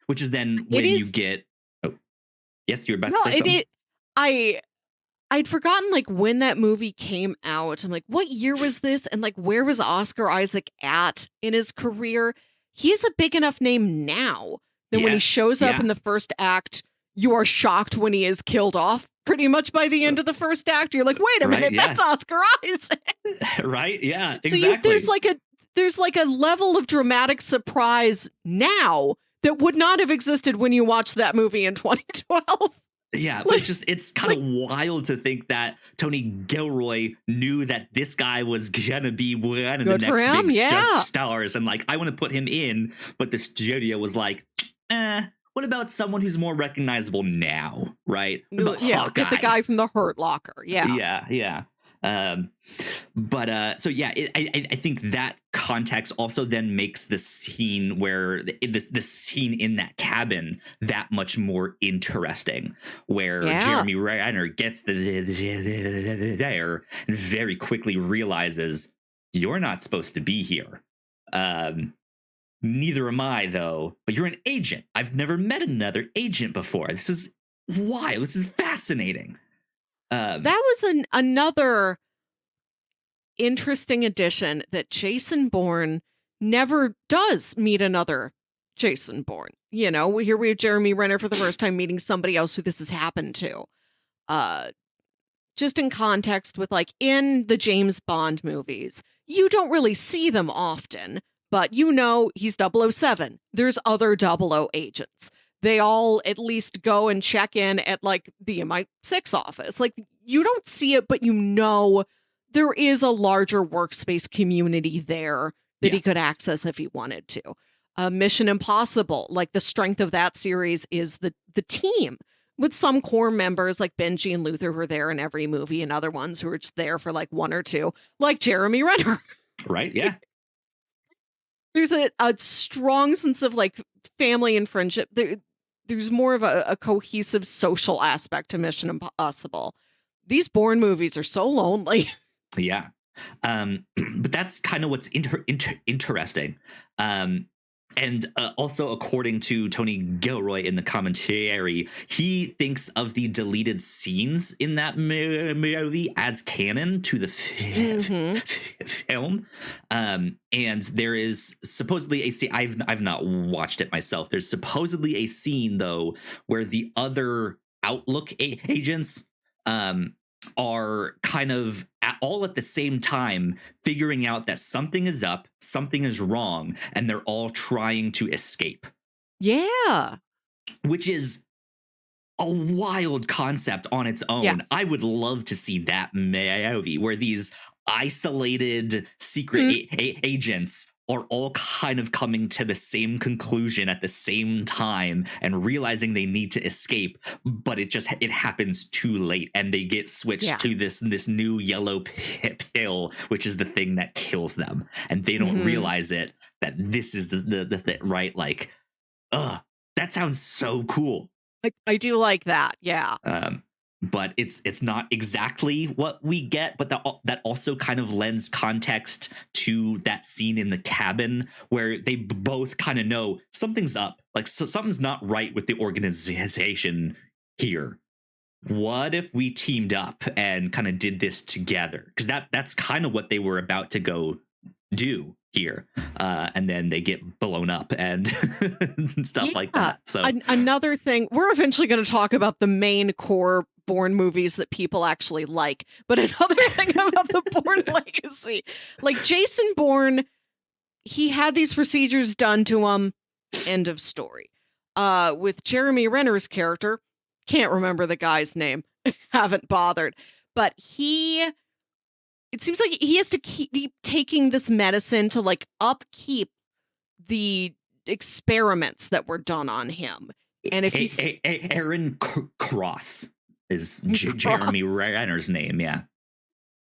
Which is then when you get... Oh, yes, you're about to say something? I'd forgotten like when that movie came out. I'm like, what year was this? And like, where was Oscar Isaac at in his career? He's a big enough name now that when he shows up in the first act, you are shocked when he is killed off pretty much by the end of the first act. You're like, wait a minute, that's Oscar Isaac. Right? Yeah, exactly. So there's like a level of dramatic surprise now that would not have existed when you watched that movie in 2012. Yeah, but it's kind of wild to think that Tony Gilroy knew that this guy was gonna be one of the next big stars, and like, I want to put him in, but the studio was like, what about someone who's more recognizable now, right? Yeah, get the guy from the Hurt Locker. Yeah. So yeah, I think that context also then makes the scene where the scene in that cabin that much more interesting, where Jeremy Renner gets there and very quickly realizes, you're not supposed to be here. Neither am I, though, but you're an agent. I've never met another agent before. This is wild. This is fascinating. That was another interesting addition, that Jason Bourne never does meet another Jason Bourne. You know, here we have Jeremy Renner for the first time meeting somebody else who this has happened to. Just in context with, like, in the James Bond movies, you don't really see them often, but you know he's 007. There's other 00 agents. They all at least go and check in at like the MI6 office. Like, you don't see it, but you know there is a larger workspace community there that he could access if he wanted to. Mission Impossible, like the strength of that series is the team, with some core members like Benji and Luther who are there in every movie, and other ones who are just there for like one or two, like Jeremy Renner. Right, yeah. There's a strong sense of like family and friendship. There's more of a cohesive social aspect to Mission Impossible. These Bourne movies are so lonely. Yeah. But that's kind of what's interesting. And also, according to Tony Gilroy in the commentary, he thinks of the deleted scenes in that movie as canon to the film. And there is supposedly a scene. I've not watched it myself. There's supposedly a scene though where the other Outlook agents are kind of all at the same time figuring out that something is up, something is wrong, and they're all trying to escape. Yeah. Which is a wild concept on its own. Yes. I would love to see that movie where these isolated secret agents are all kind of coming to the same conclusion at the same time and realizing they need to escape, but it happens too late and they get switched to this new yellow pill, which is the thing that kills them, and they don't realize it, that this is the thing, right? Like, that sounds so cool. I do like that. Yeah. But it's not exactly what we get, but that also kind of lends context to that scene in the cabin where they both kind of know something's up, like something's not right with the organization here. What if we teamed up and kind of did this together? Because that's kind of what they were about to go do here, and then they get blown up and stuff like that. So another thing, we're eventually going to talk about the main core Bourne movies that people actually like, but another thing about the Bourne Legacy, like Jason Bourne, he had these procedures done to him, end of story. With Jeremy Renner's character, can't remember the guy's name, haven't bothered, but it seems like he has to keep taking this medicine to like upkeep the experiments that were done on him. And if he's Aaron Cross is Jeremy Renner's name, yeah.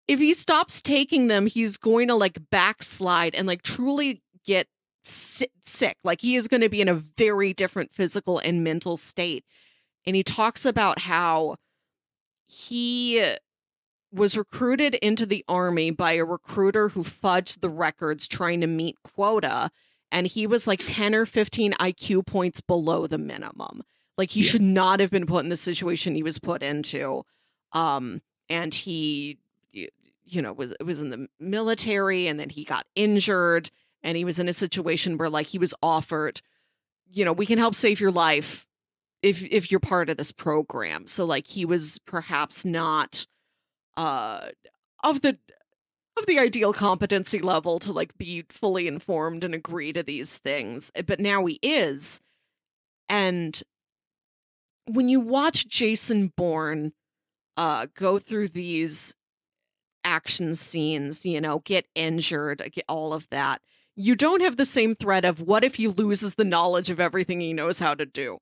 If he stops taking them, he's going to like backslide and like truly get sick. Like he is going to be in a very different physical and mental state. And he talks about how he was recruited into the army by a recruiter who fudged the records trying to meet quota. And he was like 10 or 15 IQ points below the minimum. Like he should not have been put in the situation he was put into. And he, was in the military, and then he got injured, and he was in a situation where like he was offered, we can help save your life if you're part of this program. So like he was perhaps not of the ideal competency level to like be fully informed and agree to these things, but now he is. And when you watch Jason Bourne go through these action scenes, get injured, get all of that, you don't have the same threat of what if he loses the knowledge of everything he knows how to do.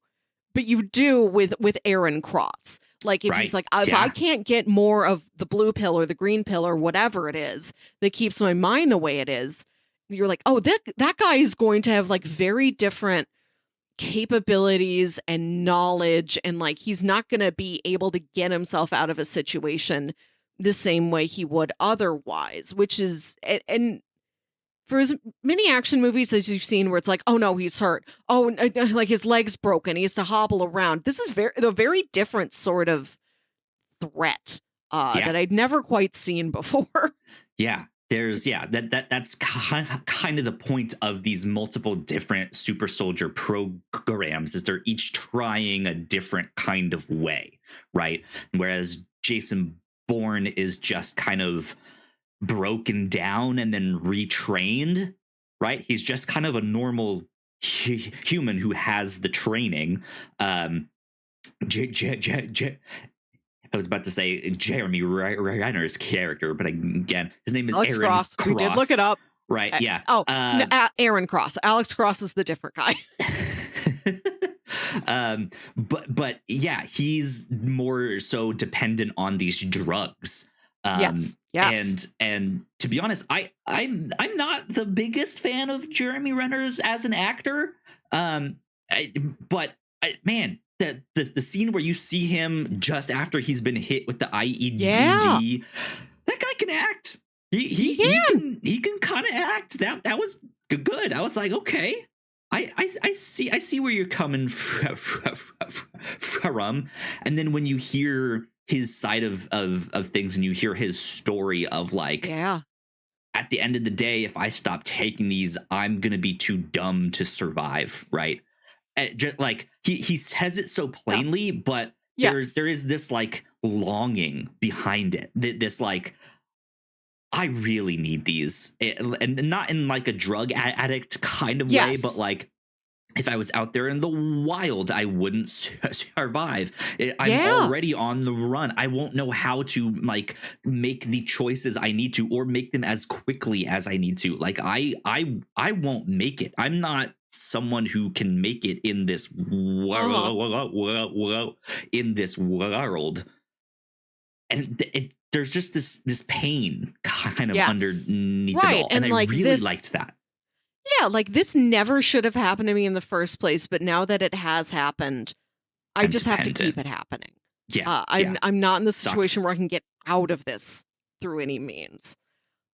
But you do with Aaron Cross. Like if he's like, if I can't get more of the blue pill or the green pill or whatever it is that keeps my mind the way it is, you're like, oh, that guy is going to have like very different capabilities and knowledge, and like he's not going to be able to get himself out of a situation the same way he would otherwise, which is, and for as many action movies as you've seen where it's like, oh no, he's hurt, oh, like his leg's broken, he has to hobble around, this is a very different sort of threat that I'd never quite seen before. That's kind of the point of these multiple different super soldier programs, is they're each trying a different kind of way, right? Whereas Jason Bourne is just kind of broken down and then retrained, right? He's just kind of a normal human who has the training. I was about to say Jeremy Renner's character, but again, his name is Aaron Cross. We did look it up. Right, yeah. Aaron Cross. Alex Cross is the different guy. But yeah, he's more so dependent on these drugs. Yes. And to be honest, I'm not the biggest fan of Jeremy Renner's as an actor. But man, the scene where you see him just after he's been hit with the IED, that guy can act. He can kind of act. That was good. I was like, okay, I see where you're coming from, and then when you hear his side of things and you hear his story of like, Yeah. at the end of the day, if I stop taking these, I'm gonna be too dumb to survive, right? Just like he says it so plainly, but Yes. there is this like longing behind it. This like, I really need these, and not in like a drug addict kind of way, but Yes. like, if I was out there in the wild, I wouldn't survive. I'm Yeah. already on the run. I won't know how to like make the choices I need to, or make them as quickly as I need to. Like I won't make it. I'm not someone who can make it in this in this world. And there's just this pain kind of Yes. underneath it Right. all, and I like really liked that. Yeah, like this never should have happened to me in the first place, but now that it has happened, I I'm just have to keep dependent. it happening. Yeah, I'm not in the sucks. situation where I can get out of this through any means.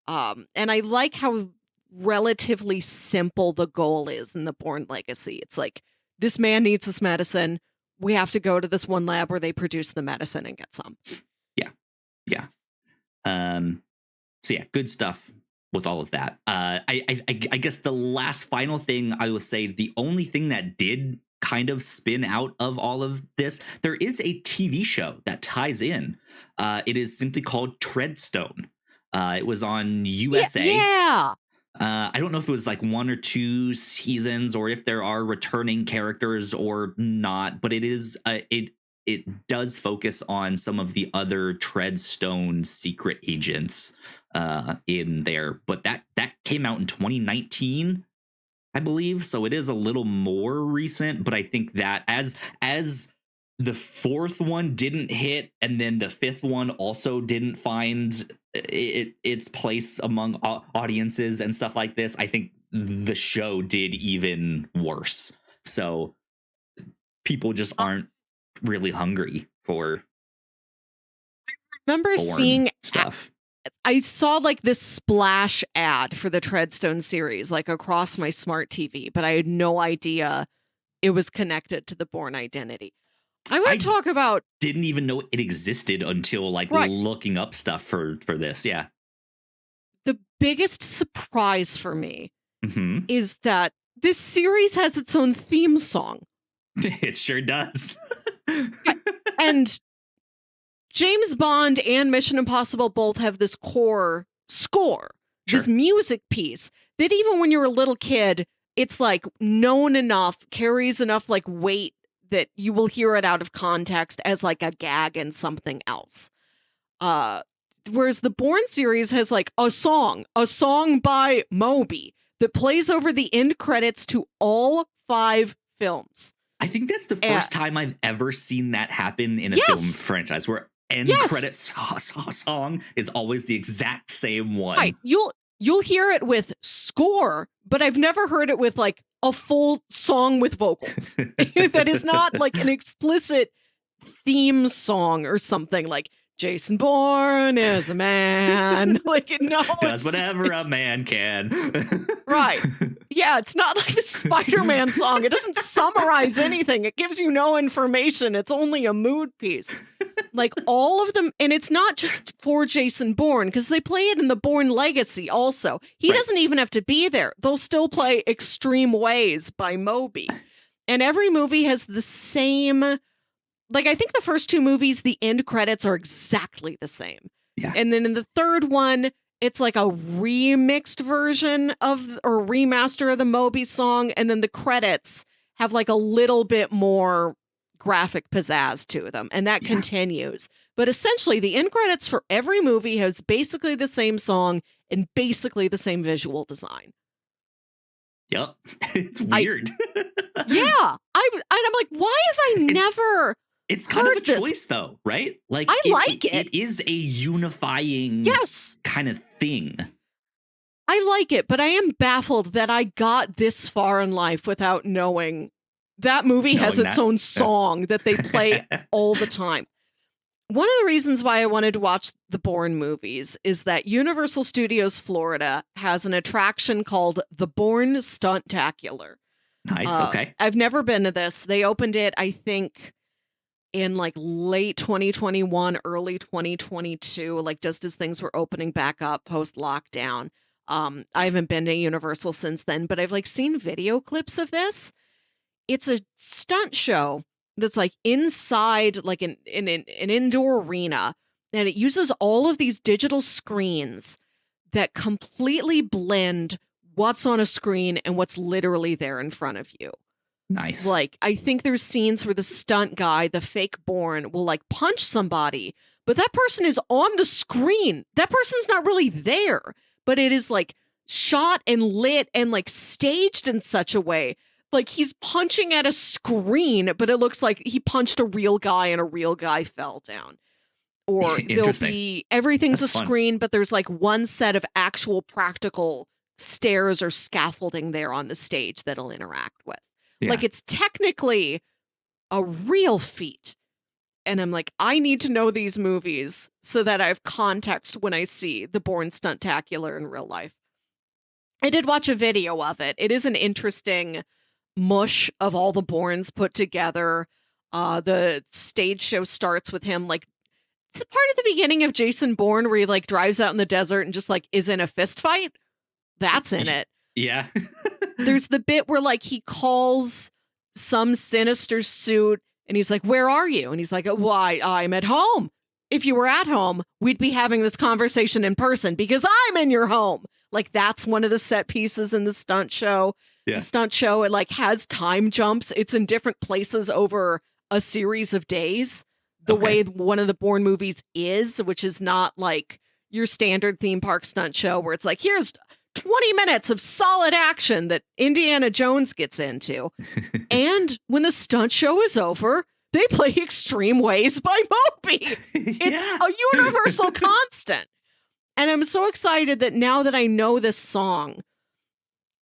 And I like how relatively simple the goal is in the Bourne Legacy. It's like, this man needs this medicine. We have to go to this one lab where they produce the medicine and get some. Yeah. So yeah, good stuff with all of that. I guess the last final thing I will say, the only thing that did kind of spin out of all of this, there is a TV show that ties in. It is simply called Treadstone. It was on USA. Yeah. I don't know if it was like 1 or 2 seasons, or if there are returning characters or not, but it is it does focus on some of the other Treadstone secret agents in there. But that came out in 2019, I believe, so it is a little more recent. But I think that as the 4th one didn't hit, and then the 5th one also didn't find its place among audiences and stuff like this, I think the show did even worse. So people just aren't really hungry for Remember Bourne seeing stuff. I saw like this splash ad for the Treadstone series, like across my smart TV, but I had no idea it was connected to the Bourne Identity. I want to talk about, didn't even know it existed until like looking up stuff for this. Yeah. The biggest surprise for me is that this series has its own theme song. It sure does. And James Bond and Mission Impossible both have this core score, this music piece that even when you're a little kid, it's like known enough, carries enough like weight that you will hear it out of context as like a gag in something else. Whereas the Bourne series has like a song by Moby that plays over the end credits to all 5 films. I think that's the first time I've ever seen that happen in a film franchise, where end credits song is always the exact same one. Right. You'll hear it with score, but I've never heard it with like a full song with vocals. That is not like an explicit theme song or something like Jason Bourne is a man. Like, no, does whatever a man can. Right. Yeah, it's not like the Spider-Man song. It doesn't summarize anything. It gives you no information. It's only a mood piece. Like all of them, and it's not just for Jason Bourne, because they play it in the Bourne Legacy also. He doesn't even have to be there. They'll still play Extreme Ways by Moby. And every movie has the same, like I think the first 2 movies, the end credits are exactly the same. Yeah. And then in the 3rd one, it's like a remixed version of, or remaster of the Moby song. And then the credits have like a little bit more graphic pizzazz to them. And that continues. But essentially the end credits for every movie has basically the same song and basically the same visual design. Yep. It's weird. Yeah. I'm like, why have I never It's kind of a choice though, right? Like I like it. It is a unifying kind of thing. I like it, but I am baffled that I got this far in life without knowing that movie has its own song that they play all the time. One of the reasons why I wanted to watch the Bourne movies is that Universal Studios Florida has an attraction called the Bourne Stuntacular. Nice. Okay. I've never been to this. They opened it, I think, in like late 2021, early 2022, like just as things were opening back up post lockdown. I haven't been to Universal since then, but I've like seen video clips of this. It's a stunt show that's like inside like an indoor arena, and it uses all of these digital screens that completely blend what's on a screen and what's literally there in front of you. Nice. Like, I think there's scenes where the stunt guy, the fake Bourne, will like punch somebody, but that person is on the screen. That person's not really there, but it is like shot and lit and like staged in such a way. Like he's punching at a screen, but it looks like he punched a real guy and a real guy fell down. Or there'll be everything's That's a screen, but there's like one set of actual practical stairs or scaffolding there on the stage that'll interact with. Yeah. Like it's technically a real feat. And I'm like, I need to know these movies so that I have context when I see the Bourne Stuntacular in real life. I did watch a video of it. It is an interesting mush of all the Bournes put together. The stage show starts with him like the part at the beginning of Jason Bourne where he like drives out in the desert and just like is in a fist fight. That's in it. Yeah. There's the bit where like he calls some sinister suit and he's like, "Where are you?" And he's like, "Why, I'm at home. If you were at home, we'd be having this conversation in person because I'm in your home." Like that's one of the set pieces in the stunt show. Yeah. The stunt show, it like has time jumps. It's in different places over a series of days. The way one of the Bourne movies is, which is not like your standard theme park stunt show where it's like, here's 20 minutes of solid action that Indiana Jones gets into. And when the stunt show is over, they play Extreme Ways by Moby. It's a universal constant. And I'm so excited that now that I know this song,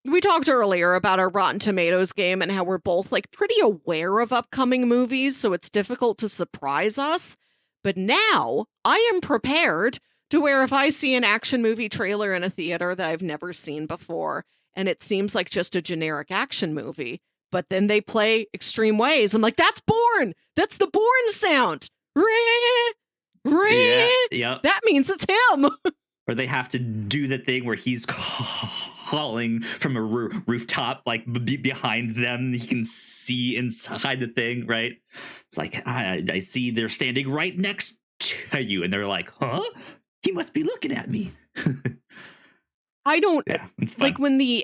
we talked earlier about our Rotten Tomatoes game and how we're both like pretty aware of upcoming movies, so it's difficult to surprise us. But now I am prepared to where if I see an action movie trailer in a theater that I've never seen before, and it seems like just a generic action movie, but then they play Extreme Ways, I'm like, that's Bourne! That's the Bourne sound! Yeah. That means it's him! Or they have to do the thing where he's calling from a rooftop, like behind them. He can see inside the thing, right? It's like, I see they're standing right next to you. And they're like, huh? He must be looking at me. I don't it's fun. like when the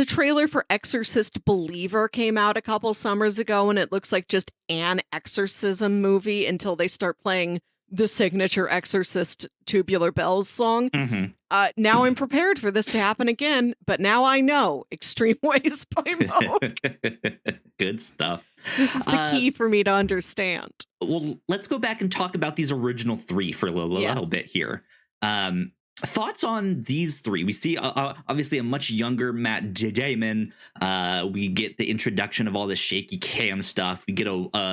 trailer for Exorcist Believer came out a couple summers ago, and it looks like just an exorcism movie until they start playing the signature Exorcist Tubular Bells song. Mm-hmm. Now I'm prepared for this to happen again, but now I know Extreme Ways by Moog. Good stuff. This is the key for me to understand. Well, let's go back and talk about these original three for a little bit here. Thoughts on these three? We see obviously a much younger Matt Damon. We get the introduction of all the shaky cam stuff. We get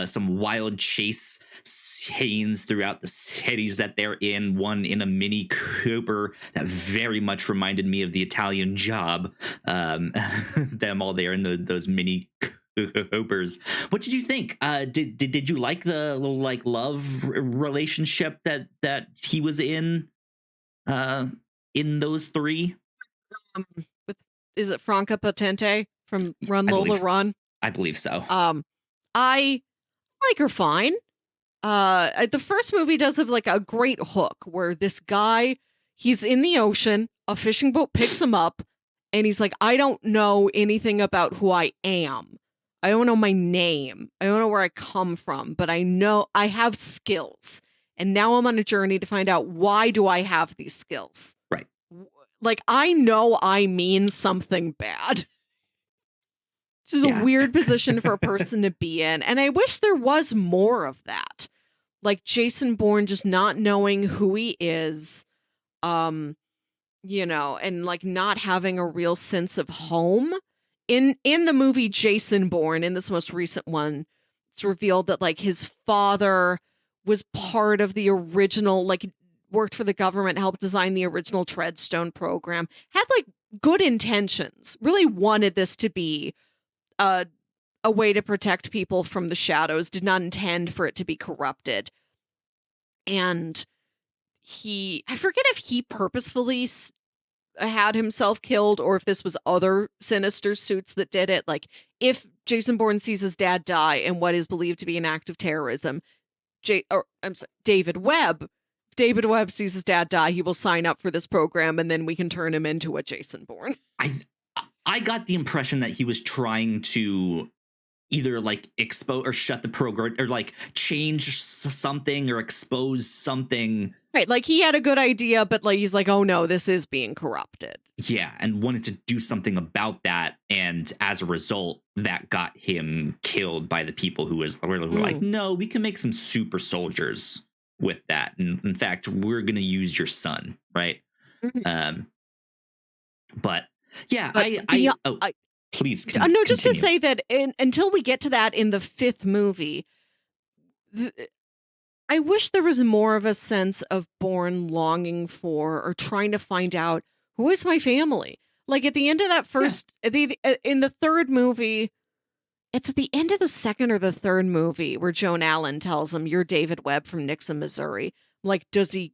some wild chase scenes throughout the cities that they're in. One in a Mini Cooper that very much reminded me of the Italian Job. Them all there in those Mini Coopers. What did you think? Did you like the little like love relationship that he was in those three? Is it Franca Potente from Run Lola Run? I believe so. I like her fine. The first movie does have like a great hook where this guy, he's in the ocean, a fishing boat picks him up, and he's like, I don't know anything about who I am. I don't know my name. I don't know where I come from, but I know I have skills. And now I'm on a journey to find out, why do I have these skills? Right. Like, I know I mean something bad. Which is a weird position for a person to be in. And I wish there was more of that. Like Jason Bourne just not knowing who he is, and like not having a real sense of home. In the movie Jason Bourne, in this most recent one, it's revealed that like his father was part of the original, like worked for the government, helped design the original Treadstone program, had like good intentions, really wanted this to be a way to protect people from the shadows, did not intend for it to be corrupted. And I forget if he purposefully had himself killed or if this was other sinister suits that did it. Like, if Jason Bourne sees his dad die in what is believed to be an act of terrorism, David Webb sees his dad die, he will sign up for this program, and then we can turn him into a Jason Bourne. I got the impression that he was trying to either like expose or shut the program or like change something or expose something. Right, like he had a good idea, but like he's like, oh no, this is being corrupted. Yeah, and wanted to do something about that, and as a result, that got him killed by the people who were like, no, we can make some super soldiers with that. And in fact, we're gonna use your son, right? But yeah, please no, just continue. to say that until we get to that in the 5th movie, I wish there was more of a sense of Bourne longing for or trying to find out, who is my family? Like at the end of that first, in the 3rd movie, it's at the end of the 2nd or the 3rd movie where Joan Allen tells him, you're David Webb from Nixon, Missouri. Like, does he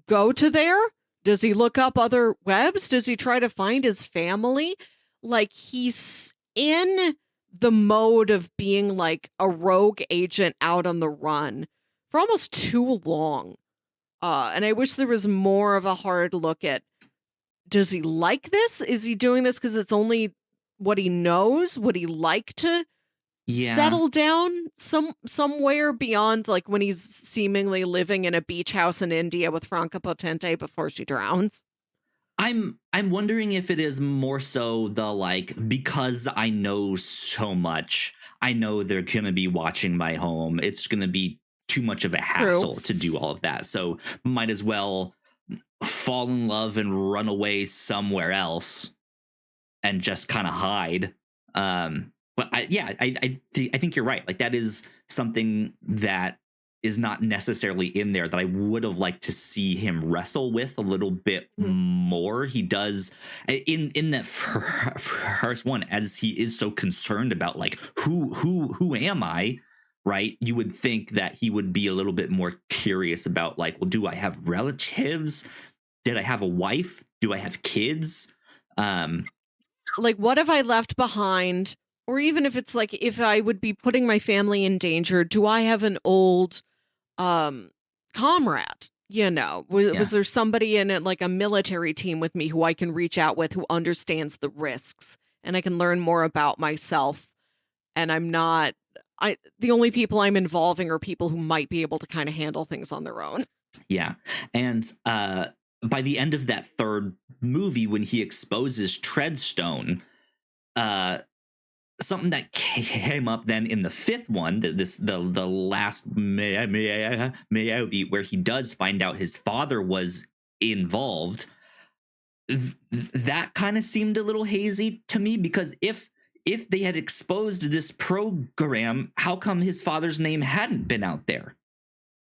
go to there? Does he look up other webs? Does he try to find his family? Like, he's in the mode of being like a rogue agent out on the run for almost too long. And I wish there was more of a hard look at, does he like this? Is he doing this because it's only what he knows? Would he like to settle down somewhere beyond like when he's seemingly living in a beach house in India with Franca Potente before she drowns? I'm wondering if it is more so the like, because I know so much, I know they're gonna be watching my home. It's gonna be too much of a hassle to do all of that. So might as well fall in love and run away somewhere else and just kind of hide. But I think you're right. Like that is something that is not necessarily in there that I would have liked to see him wrestle with a little bit more. He does in that first one, as he is so concerned about like who am I, right? You would think that he would be a little bit more curious about like, well, do I have relatives? Did I have a wife? Do I have kids? Like, what have I left behind? Or even if it's like, if I would be putting my family in danger, do I have an old comrade? You know, was there somebody in it, like a military team with me who I can reach out with, who understands the risks, and I can learn more about myself? And the only people I'm involving are people who might be able to kind of handle things on their own. Yeah. And by the end of that 3rd movie, when he exposes Treadstone, something that came up then in the 5th one, the last movie where he does find out his father was involved, that kind of seemed a little hazy to me, because if they had exposed this program, how come his father's name hadn't been out there?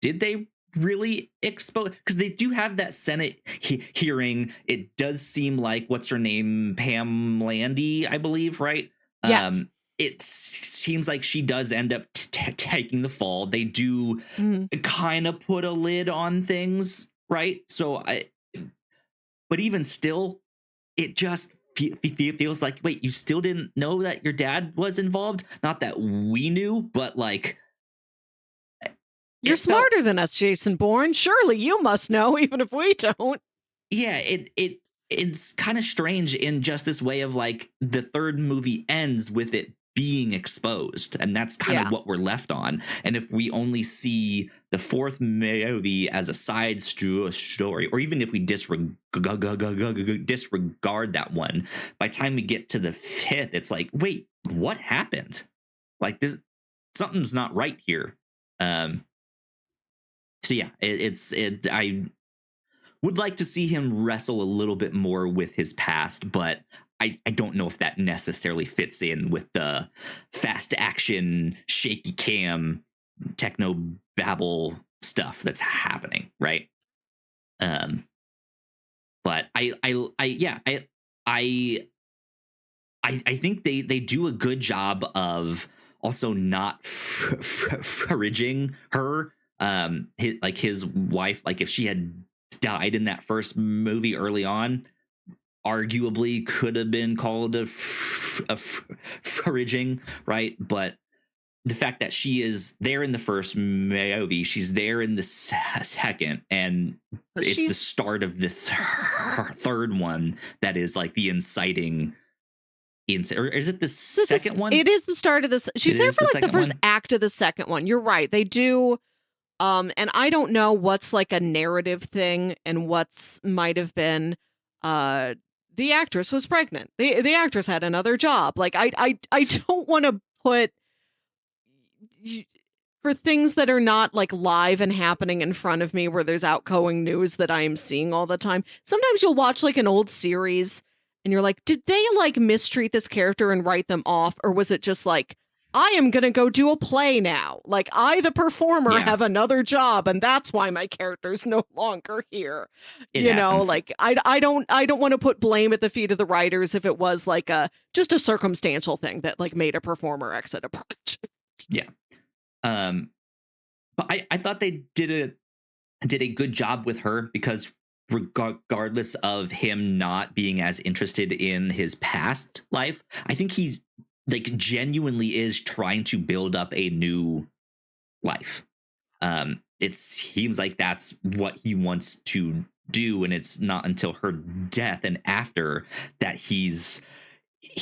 Did they really expose? Because they do have that Senate hearing. It does seem like, what's her name, Pam Landy, I believe, right? Yes. It seems like she does end up taking the fall. They do kind of put a lid on things, right? But even still, it just feels like, wait, you still didn't know that your dad was involved? Not that we knew, but like, you're smarter than us, Jason Bourne. Surely you must know, even if we don't. Yeah, it's kind of strange in just this way of like, the 3rd movie ends with it being exposed, and that's kind of what we're left on. And if we only see the 4th movie as a side story, or even if we disregard that one, by the time we get to the 5th, it's like, wait, what happened? Like, this, something's not right here. So yeah, I would like to see him wrestle a little bit more with his past, but I don't know if that necessarily fits in with the fast action, shaky cam, techno babble stuff that's happening, right? But I I think they do a good job of also not fridging her. His wife, like if she had died in that first movie early on, arguably could have been called a fridging, right? But the fact that she is there in the first movie, she's there in the second, and it's the start of the third one that is like the inciting incident. Or is it the second one? It is the start of this. She's there for like the first act of the second one. You're right. They do. And I don't know what's like a narrative thing and what's might have been the actress was pregnant. The actress had another job. Like I don't want to put for things that are not like live and happening in front of me where there's outgoing news that I am seeing all the time. Sometimes you'll watch like an old series and you're like, did they like mistreat this character and write them off? Or was it just like, I am going to go do a play now. Like I, the performer, have another job, and that's why my character's no longer here. It happens. Like I don't want to put blame at the feet of the writers if it was like just a circumstantial thing that like made a performer exit a project. Yeah. But I thought they did a good job with her, because regardless of him not being as interested in his past life, I think he's like genuinely is trying to build up a new life. It seems like that's what he wants to do, and it's not until her death and after that he's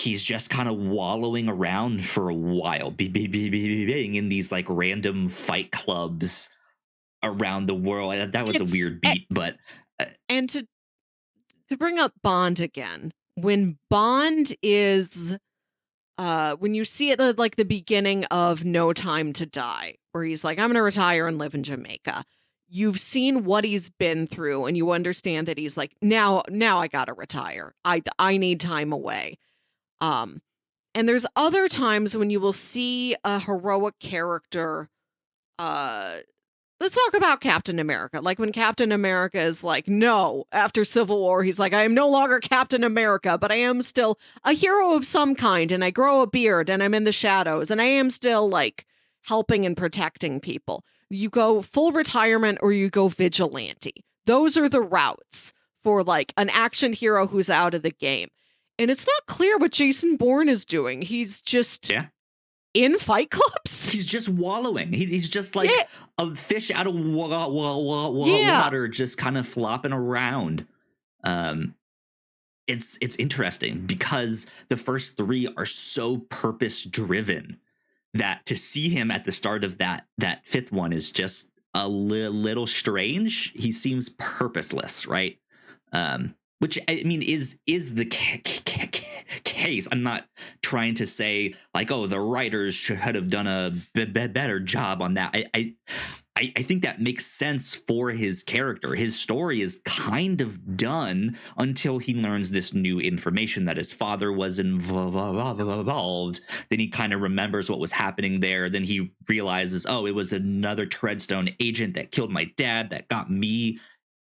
just kind of wallowing around for a while, being in these like random fight clubs around the world. That was a weird beat, but and to bring up Bond again, when Bond is when you see it at like the beginning of No Time to Die, where he's like, I'm going to retire and live in Jamaica. You've seen what he's been through, and you understand that he's like, now I got to retire. I need time away. And there's other times when you will see a heroic character. Let's talk about Captain America. Like when Captain America is like, no, after Civil War, he's like, I am no longer Captain America, but I am still a hero of some kind, and I grow a beard, and I'm in the shadows, and I am still like helping and protecting people. You go full retirement or you go vigilante. Those are the routes for like an action hero who's out of the game. And it's not clear what Jason Bourne is doing. He's just in fight clubs. He's just wallowing. He's just like a fish out of water, just kind of flopping around. It's interesting because the first three are so purpose driven that to see him at the start of that fifth one is just a little strange. He seems purposeless, right? Which I mean is the case. I'm not trying to say like, oh, the writers should have done a better job on that. I think that makes sense for his character. His story is kind of done until he learns this new information that his father was involved. Then he kind of remembers what was happening there. Then he realizes, oh, it was another Treadstone agent that killed my dad that got me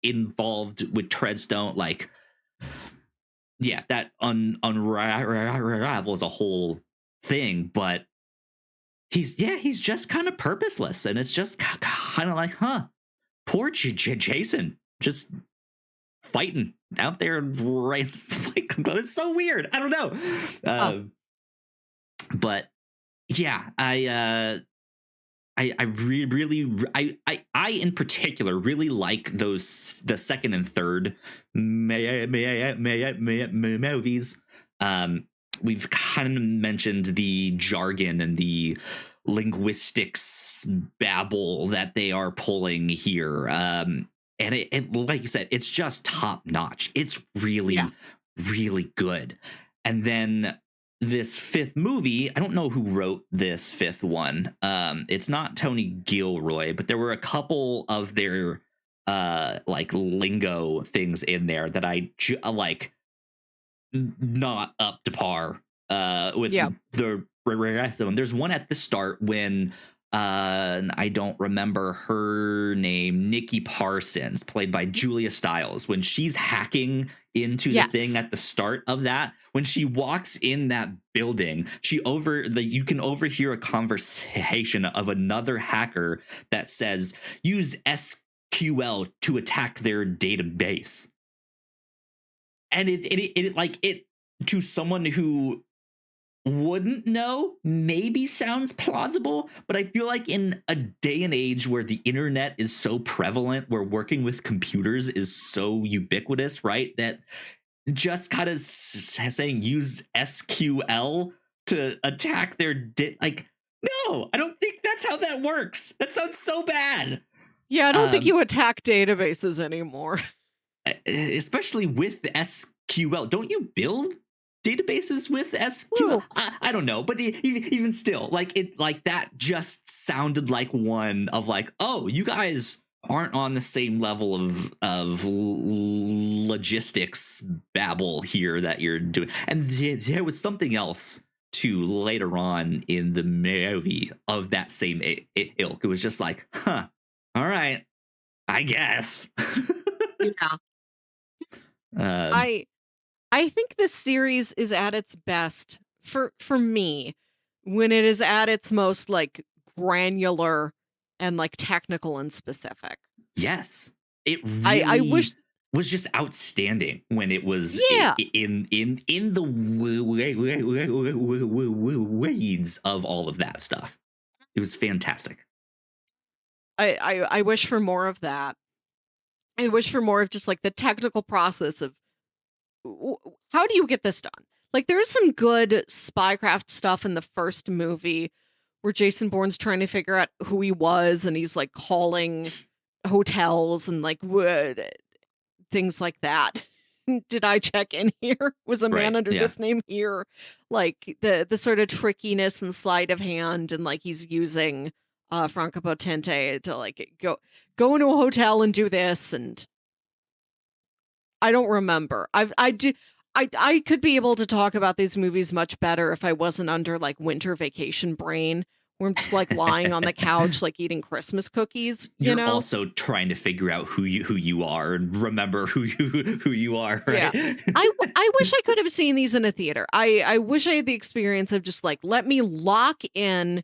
involved with Treadstone. Like, yeah, that unravels a whole thing, but he's just kind of purposeless, and it's just kind of like, poor Jason, just fighting out there, right? It's so weird. I don't know, but yeah, I in particular really like the second and third movies. We've kind of mentioned the jargon and the linguistics babble that they are pulling here. And it like you said, it's just top notch. It's really, really good. And then this fifth movie, I don't know who wrote this fifth one. It's not Tony Gilroy, but there were a couple of their like lingo things in there that I like not up to par with the rest of them. There's one at the start when I don't remember her name, Nikki Parsons, played by Julia Stiles, when she's hacking into the thing Yes. at the start of that. When she walks in that building, you can overhear a conversation of another hacker that says, use SQL to attack their database. And it to someone who wouldn't know, maybe sounds plausible, but I feel like in a day and age where the internet is so prevalent, where working with computers is so ubiquitous, right, that just kind of saying use SQL to attack their no, I don't think that's how that works. That sounds so bad. Yeah, I don't think you attack databases anymore. Especially with SQL. Don't you build databases with SQL? I don't know, but even still, like that just sounded like one of like, oh, you guys aren't on the same level of logistics babble here that you're doing. And there was something else too later on in the movie of that same ilk. It was just like, huh, all right, I guess. Yeah. I think this series is at its best for me when it is at its most like granular and like technical and specific. Yes, it I wish. really was just outstanding when it was Yeah. in the weeds of all of that stuff. It was fantastic. I wish for more of that. I wish for more of just like the technical process of how do you get this done? Like there's some good spycraft stuff in the first movie where Jason Bourne's trying to figure out who he was and he's like calling hotels and like things like that. Did I check in here? Was a man Right, under yeah. this name here? Like the sort of trickiness and sleight of hand and like he's using Franco Potente to like go into a hotel and do this, and I don't remember. I could be able to talk about these movies much better if I wasn't under like winter vacation brain, where I'm just like lying on the couch, like eating Christmas cookies. You're also trying to figure out who you are and remember who you are, right? Yeah. I wish I could have seen these in a theater. I wish I had the experience of just like let me lock in,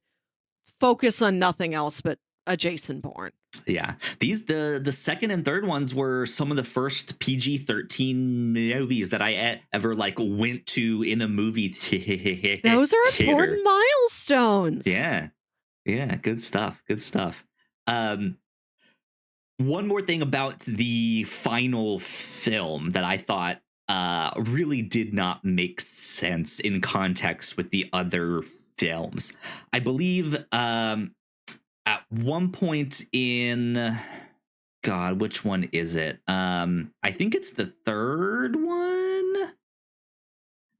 focus on nothing else but a Jason Bourne. Yeah, the second and third ones were some of the first PG-13 movies that I ever like went to in a movie theater. Those are important milestones. Yeah, good stuff. One more thing about the final film that I thought really did not make sense in context with the other films. I believe at one point in God, which one is it? I think it's the third one.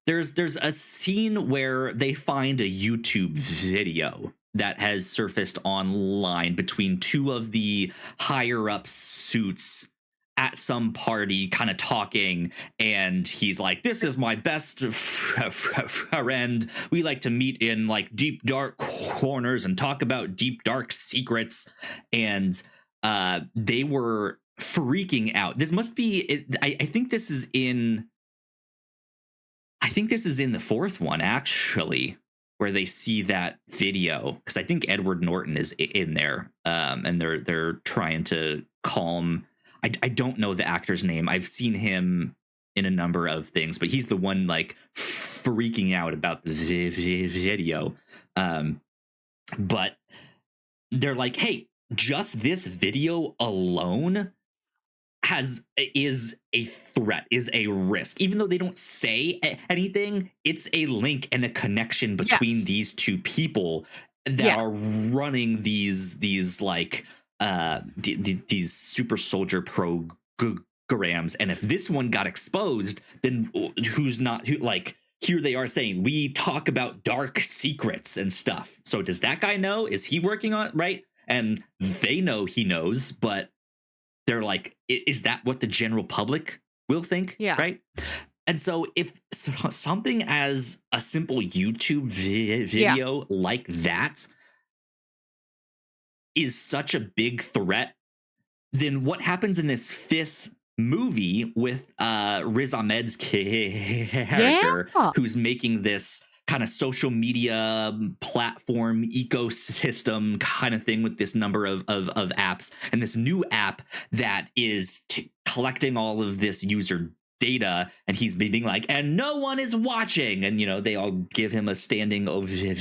There's a scene where they find a YouTube video that has surfaced online between two of the higher up suits at some party kind of talking, and he's like, this is my best friend. We like to meet in like deep dark corners and talk about deep dark secrets. And they were freaking out. This must be I think this is in the fourth one, actually, where they see that video, because I think Edward Norton is in there, and they're trying to calm. I don't know the actor's name. I've seen him in a number of things, but he's the one like freaking out about the video. But they're like, hey, just this video alone is a threat, is a risk. Even though they don't say anything, it's a link and a connection between these two people that are running these like these super soldier programs. And if this one got exposed, then who's not who? Like, here they are saying we talk about dark secrets and stuff. So does that guy know? Is he working on it, right? And they know he knows, but they're like, is that what the general public will think? Yeah. Right. And so if something as a simple YouTube video like that is such a big threat, then what happens in this fifth movie with Riz Ahmed's character, Yeah. who's making this kind of social media platform ecosystem kind of thing with this number of apps, and this new app that is collecting all of this user data, and he's being like, and no one is watching, and they all give him a standing ovation.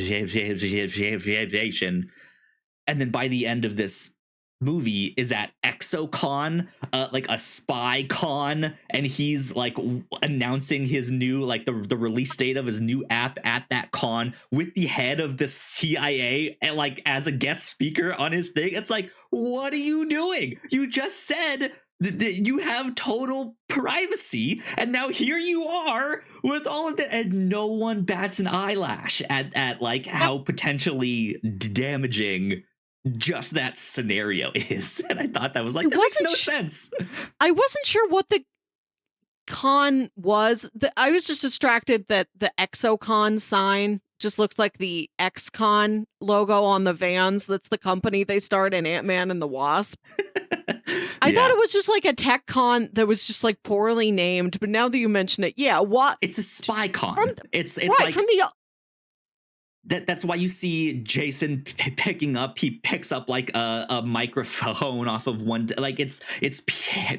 And then by the end of this movie is at ExoCon, like a spy con, and he's like announcing his new, like the release date of his new app at that con with the head of the CIA and like as a guest speaker on his thing. It's like, what are you doing? You just said that you have total privacy, and now here you are with all of that, and no one bats an eyelash at like how potentially damaging just that scenario is. And I thought that was like, that makes no sense. I wasn't sure what the con was. I was just distracted that the ExoCon sign just looks like the X-Con logo on the Vans. That's the company they start in Ant-Man and the Wasp. I thought it was just like a tech con that was just like poorly named, but now that you mention it, what? It's a spy con. It's right, like from the that's why you see Jason picking up. He picks up like a microphone off of one. Like it's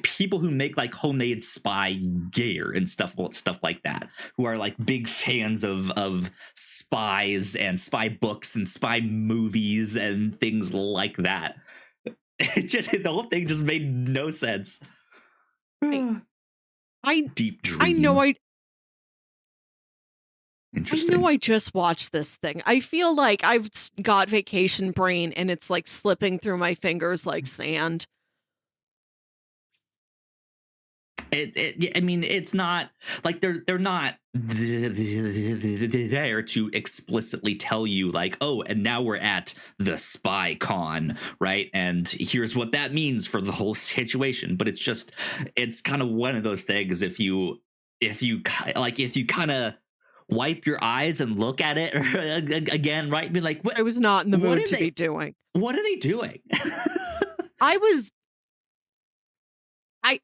people who make like homemade spy gear and stuff like that, who are like big fans of spies and spy books and spy movies and things like that. It just, the whole thing just made no sense. Deep dream. I know Interesting. I just watched this thing. I feel like I've got vacation brain and it's like slipping through my fingers like sand. I mean, it's not like they're not there to explicitly tell you like, oh, and now we're at the spy con, right? And here's what that means for the whole situation. But it's kind of one of those things. If you kind of wipe your eyes and look at it again, right? Be like, what? I was not in the mood to be doing. What are they doing? I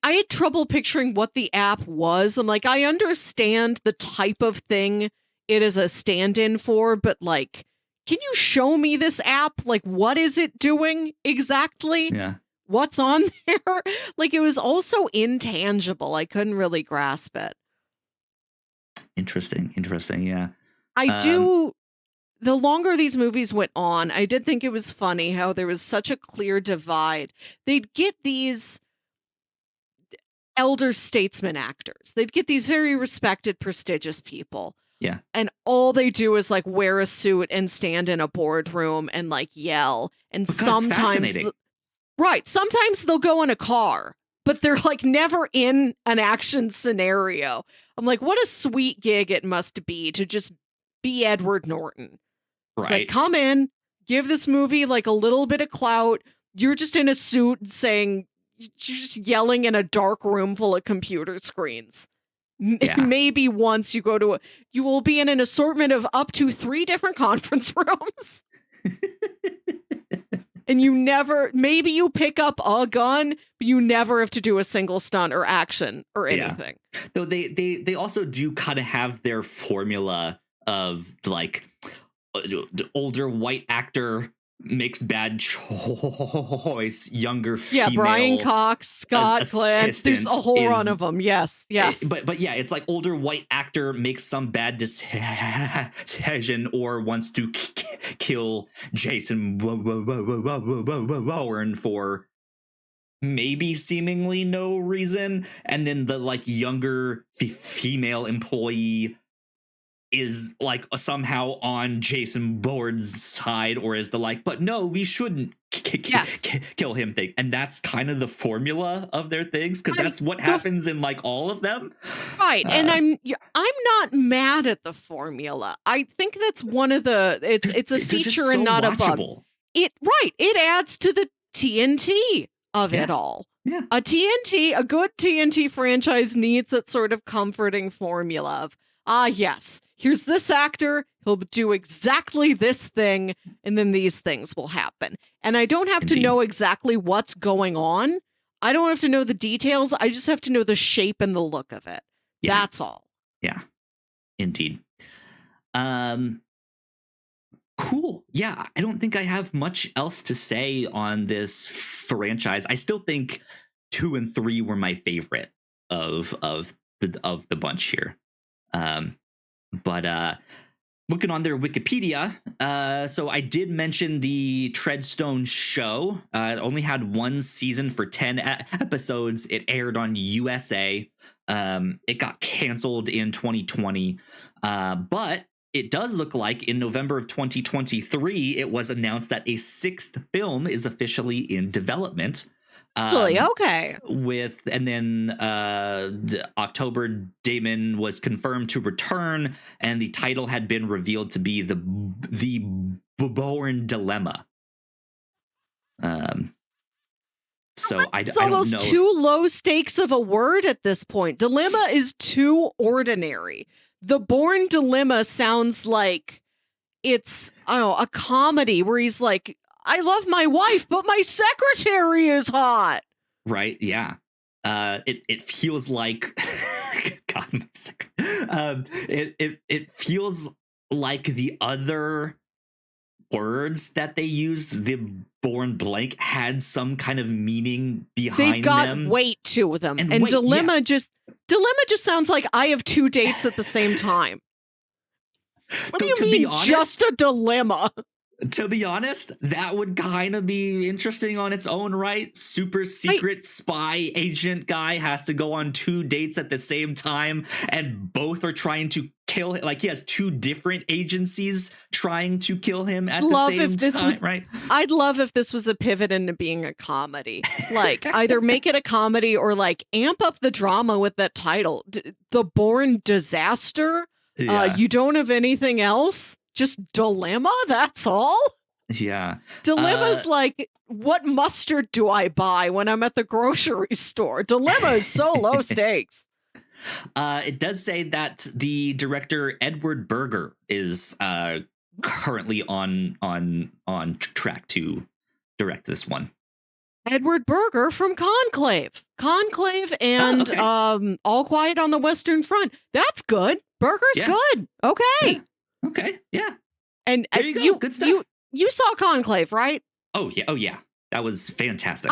had trouble picturing what the app was. I'm like, I understand the type of thing it is a stand-in for, but like, can you show me this app? Like, what is it doing exactly? Yeah. What's on there? Like, it was also intangible. I couldn't really grasp it. Interesting. Yeah. The longer these movies went on, I did think it was funny how there was such a clear divide. They'd get these elder statesman actors. They'd get these very respected, prestigious people. Yeah. And all they do is like wear a suit and stand in a boardroom and like yell. And sometimes they'll go in a car, but they're like never in an action scenario. I'm like, what a sweet gig it must be to just be Edward Norton. Right. Like, come in, give this movie like a little bit of clout. You're just in a suit saying, you're just yelling in a dark room full of computer screens. Yeah. Maybe once you you will be in an assortment of up to 3 different conference rooms. And maybe you pick up a gun, but you never have to do a single stunt or action or anything. Yeah. Though they also do kind of have their formula of like the older white actor makes bad choice, younger female. Yeah, Brian Cox, Scott Glenn. There's a whole run of them. Yes. But yeah, it's like older white actor makes some bad decision or wants to kill Jason Bourne for maybe seemingly no reason, and then the like younger female employee is like somehow on Jason Bourne's side, or is the like, but no, we shouldn't kill him thing. And that's kind of the formula of their things, because that's what happens in like all of them. Right. And I'm not mad at the formula. I think that's one of it's a feature and not a bug. It adds to the TNT of it all. Yeah. A good TNT franchise needs that sort of comforting formula of, yes, here's this actor, he'll do exactly this thing, and then these things will happen. And I don't have to know exactly what's going on. I don't have to know the details. I just have to know the shape and the look of it. Yeah. That's all. Yeah, indeed. Cool. Yeah, I don't think I have much else to say on this franchise. I still think 2 and 3 were my favorite of the bunch here. But looking on their Wikipedia, so I did mention the Treadstone show. It only had 1 season for 10 episodes. It aired on USA. It got canceled in 2020, but it does look like in November of 2023, it was announced that a 6th film is officially in development. Okay. And then October, Damon was confirmed to return, and the title had been revealed to be the Bourne Dilemma. So it's I don't almost know too low stakes of a word at this point. Dilemma is too ordinary. The Bourne Dilemma sounds like it's, I don't know, a comedy where he's like, I love my wife, but my secretary is hot. Right? Yeah. It feels like God, it feels like the other words that they used, the Bourne blank, had some kind of meaning behind They've got them. weight to them. And weight, dilemma just sounds like I have 2 dates at the same time. What do you mean, just a dilemma? To be honest, that would kind of be interesting on its own right. Super secret spy agent guy has to go on 2 dates at the same time, and both are trying to kill him. Like, he has 2 different agencies trying to kill him at the same time, right? I'd love if this was a pivot into being a comedy. Like, either make it a comedy or like amp up the drama with that title. The Bourne Disaster? Yeah. You don't have anything else? Just dilemma? That's all? Yeah. Dilemma's like, what mustard do I buy when I'm at the grocery store? Dilemma is so low stakes. It does say that the director Edward Berger is currently on track to direct this one. Edward Berger from Conclave and All Quiet on the Western Front. That's good. Berger's good. Okay. Yeah. Okay. Yeah. And there you go. Good stuff. You saw Conclave, right? Oh yeah. Oh yeah. That was fantastic.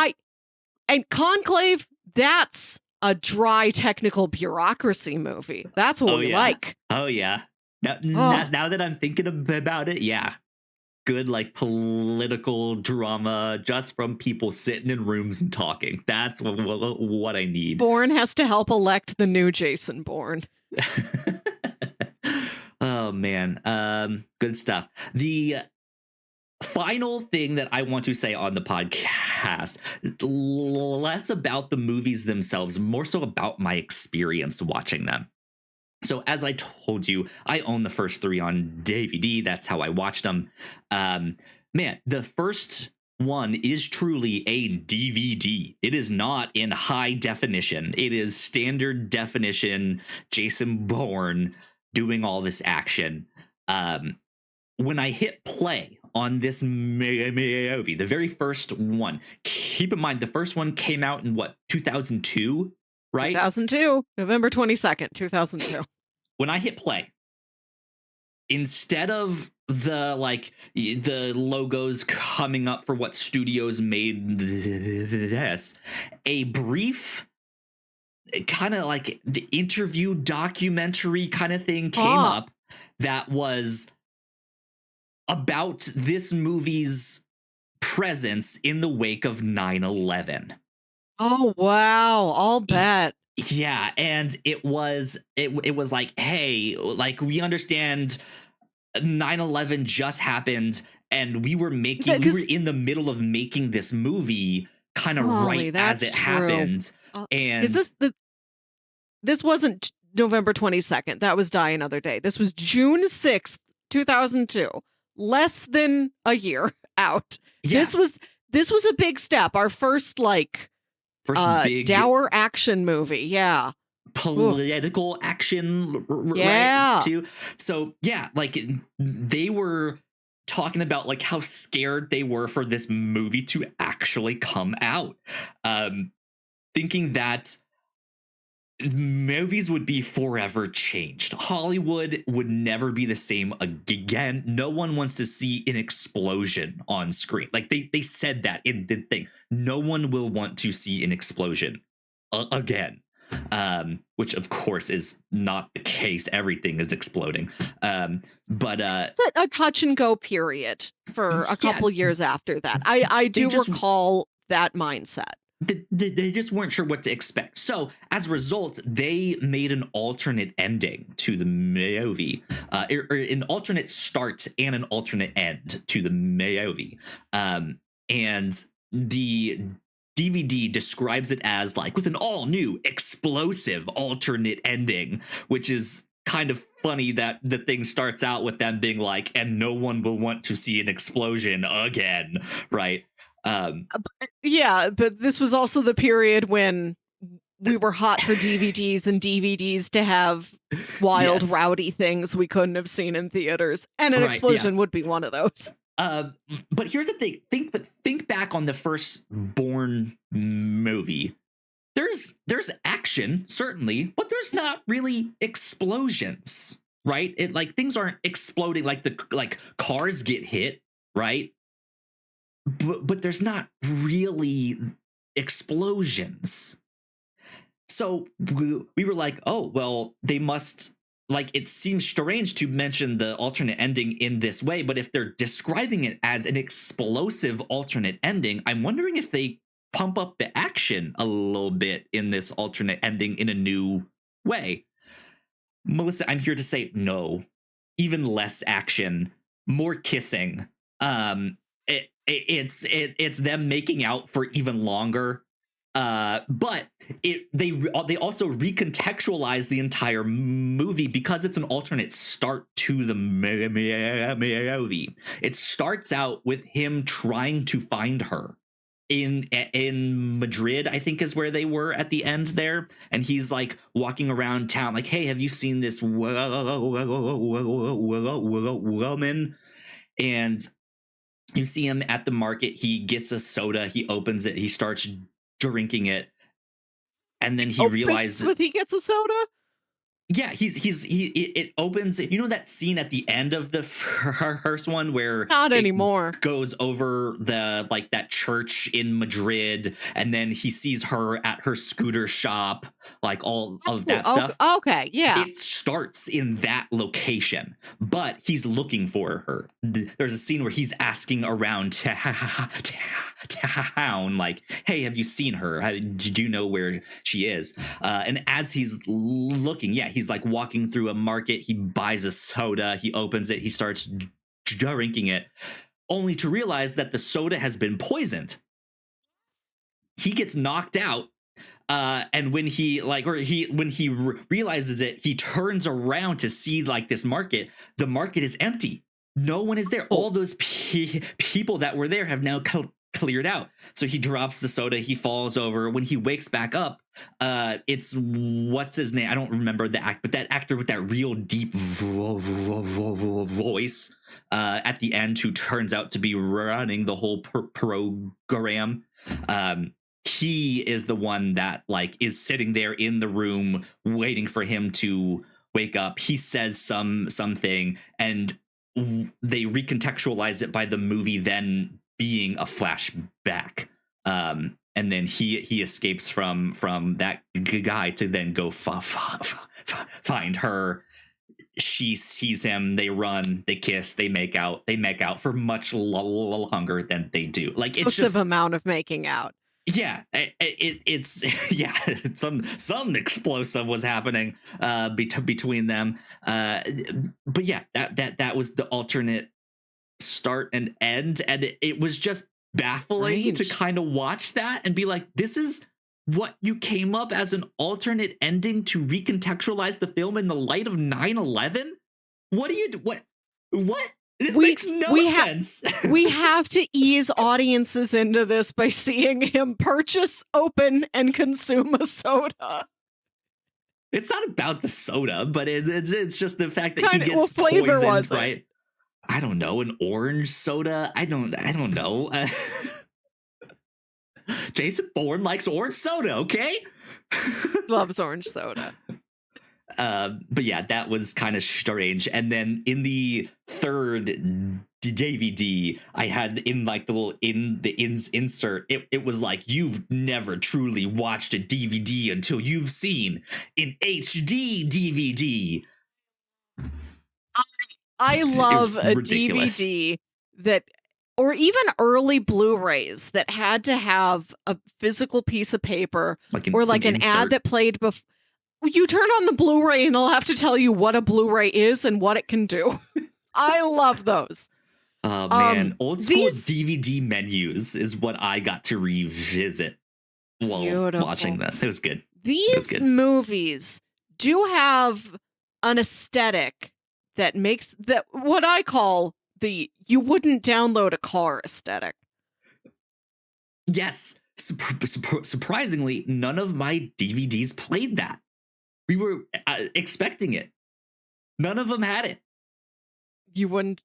And Conclave, that's a dry technical bureaucracy movie. That's what we like. Oh yeah. Now that I'm thinking about it, yeah. Good, like, political drama just from people sitting in rooms and talking. That's what I need. Bourne has to help elect the new Jason Bourne. Oh man, good stuff. The final thing that I want to say on the podcast, less about the movies themselves, more so about my experience watching them. So as I told you, I own the first 3 on DVD. That's how I watched them. Man, the first one is truly a DVD. It is not in high definition. It is standard definition Jason Bourne doing all this action. When I hit play on this movie, the very first one, keep in mind the first one came out in 2002? Right? 2002, November 22nd, 2002. When I hit play, instead of the logos coming up for what studios made this, a brief kind of like the interview documentary kind of thing came up that was about this movie's presence in the wake of 9/11. Oh wow, I'll bet. Yeah, and it was like, hey, like, we understand 9/11 just happened, and we were in the middle of making this movie kind of right as it happened. And this wasn't November 22nd. That was Die Another Day. This was June 6th, 2002. Less than a year out. Yeah. This was a big step. Our first big dour action movie. Yeah. Political action. Yeah. Right, too. So yeah, like, they were talking about like how scared they were for this movie to actually come out. thinking that movies would be forever changed. Hollywood would never be the same again. No one wants to see an explosion on screen. Like they said that in the thing. No one will want to see an explosion again. Which of course is not the case. Everything is exploding. But it's a touch and go period for a couple years after that. I do recall that mindset. They just weren't sure what to expect. So as a result, they made an alternate ending to the movie, or an alternate start and an alternate end to the movie. And the DVD describes it as like with an all new explosive alternate ending, which is kind of funny that the thing starts out with them being like, and no one will want to see an explosion again, right? Yeah, but this was also the period when we were hot for DVDs and DVDs to have wild, rowdy things we couldn't have seen in theaters, and an explosion would be one of those. But here's the thing: think back on the first Bourne movie. There's action, certainly, but there's not really explosions, right? It like things aren't exploding like cars get hit, right? But there's not really explosions. So we were like, oh, well, they must, like, it seems strange to mention the alternate ending in this way, but if they're describing it as an explosive alternate ending, I'm wondering if they pump up the action a little bit in this alternate ending in a new way. Melissa, I'm here to say no. Even less action, more kissing. It's them making out for even longer, but they also recontextualize the entire movie because it's an alternate start to the movie. It starts out with him trying to find her in Madrid, I think is where they were at the end there, and he's like walking around town like, hey, have you seen this woman? And you see him at the market. He gets a soda. He opens it. He starts drinking it, and then he realizes he gets a soda. Yeah, it opens. You know that scene at the end of the first one where not anymore goes over the like that church in Madrid, and then he sees her at her scooter shop, like all of that stuff. Okay, yeah. It starts in that location, but he's looking for her. There's a scene where he's asking around town, like, hey, have you seen her? Do you know where she is? And as he's looking, he's like walking through a market. He buys a soda. He opens it. He starts drinking it, only to realize that the soda has been poisoned. He gets knocked out. And when he realizes it, he turns around to see like this market. The market is empty. No one is there. All those people that were there have now cleared out. So he drops the soda. He falls over. When he wakes back up, it's what's his name? I don't remember the act, but that actor with that real deep voice at the end, who turns out to be running the whole program. He is the one that like is sitting there in the room waiting for him to wake up. He says something, and they recontextualize it by the movie then being a flashback. And then he escapes from that guy to then go find her. She sees him. They run. They kiss. They make out. They make out for much longer than they do. Like it's just amount of making out. Yeah, it's some explosive was happening between them. But yeah, that was the alternate start and end, and it was just baffling to kind of watch that and be like, this is what you came up as an alternate ending to recontextualize the film in the light of 9/11? What? This makes no sense. We have to ease audiences into this by seeing him purchase, open, and consume a soda. It's not about the soda, but it's just the fact that he gets poisoned, right? I don't know, an orange soda. I don't know. Jason Bourne likes orange soda, okay? Loves orange soda. But yeah, that was kind of strange. And then in the third DVD, I had in like the little insert, it was like, you've never truly watched a DVD until you've seen an HD DVD. I love a ridiculous. DVD that, or even early Blu-rays that had to have a physical piece of paper, or like an ad that played before. You turn on the Blu-ray and it'll have to tell you what a Blu-ray is and what it can do. I love those. Oh man, old school DVD menus is what I got to revisit while watching this. It was good. These movies do have an aesthetic that makes that what I call the you wouldn't download a car aesthetic. Yes. Surprisingly, none of my DVDs played that. We were expecting it. None of them had it. You wouldn't.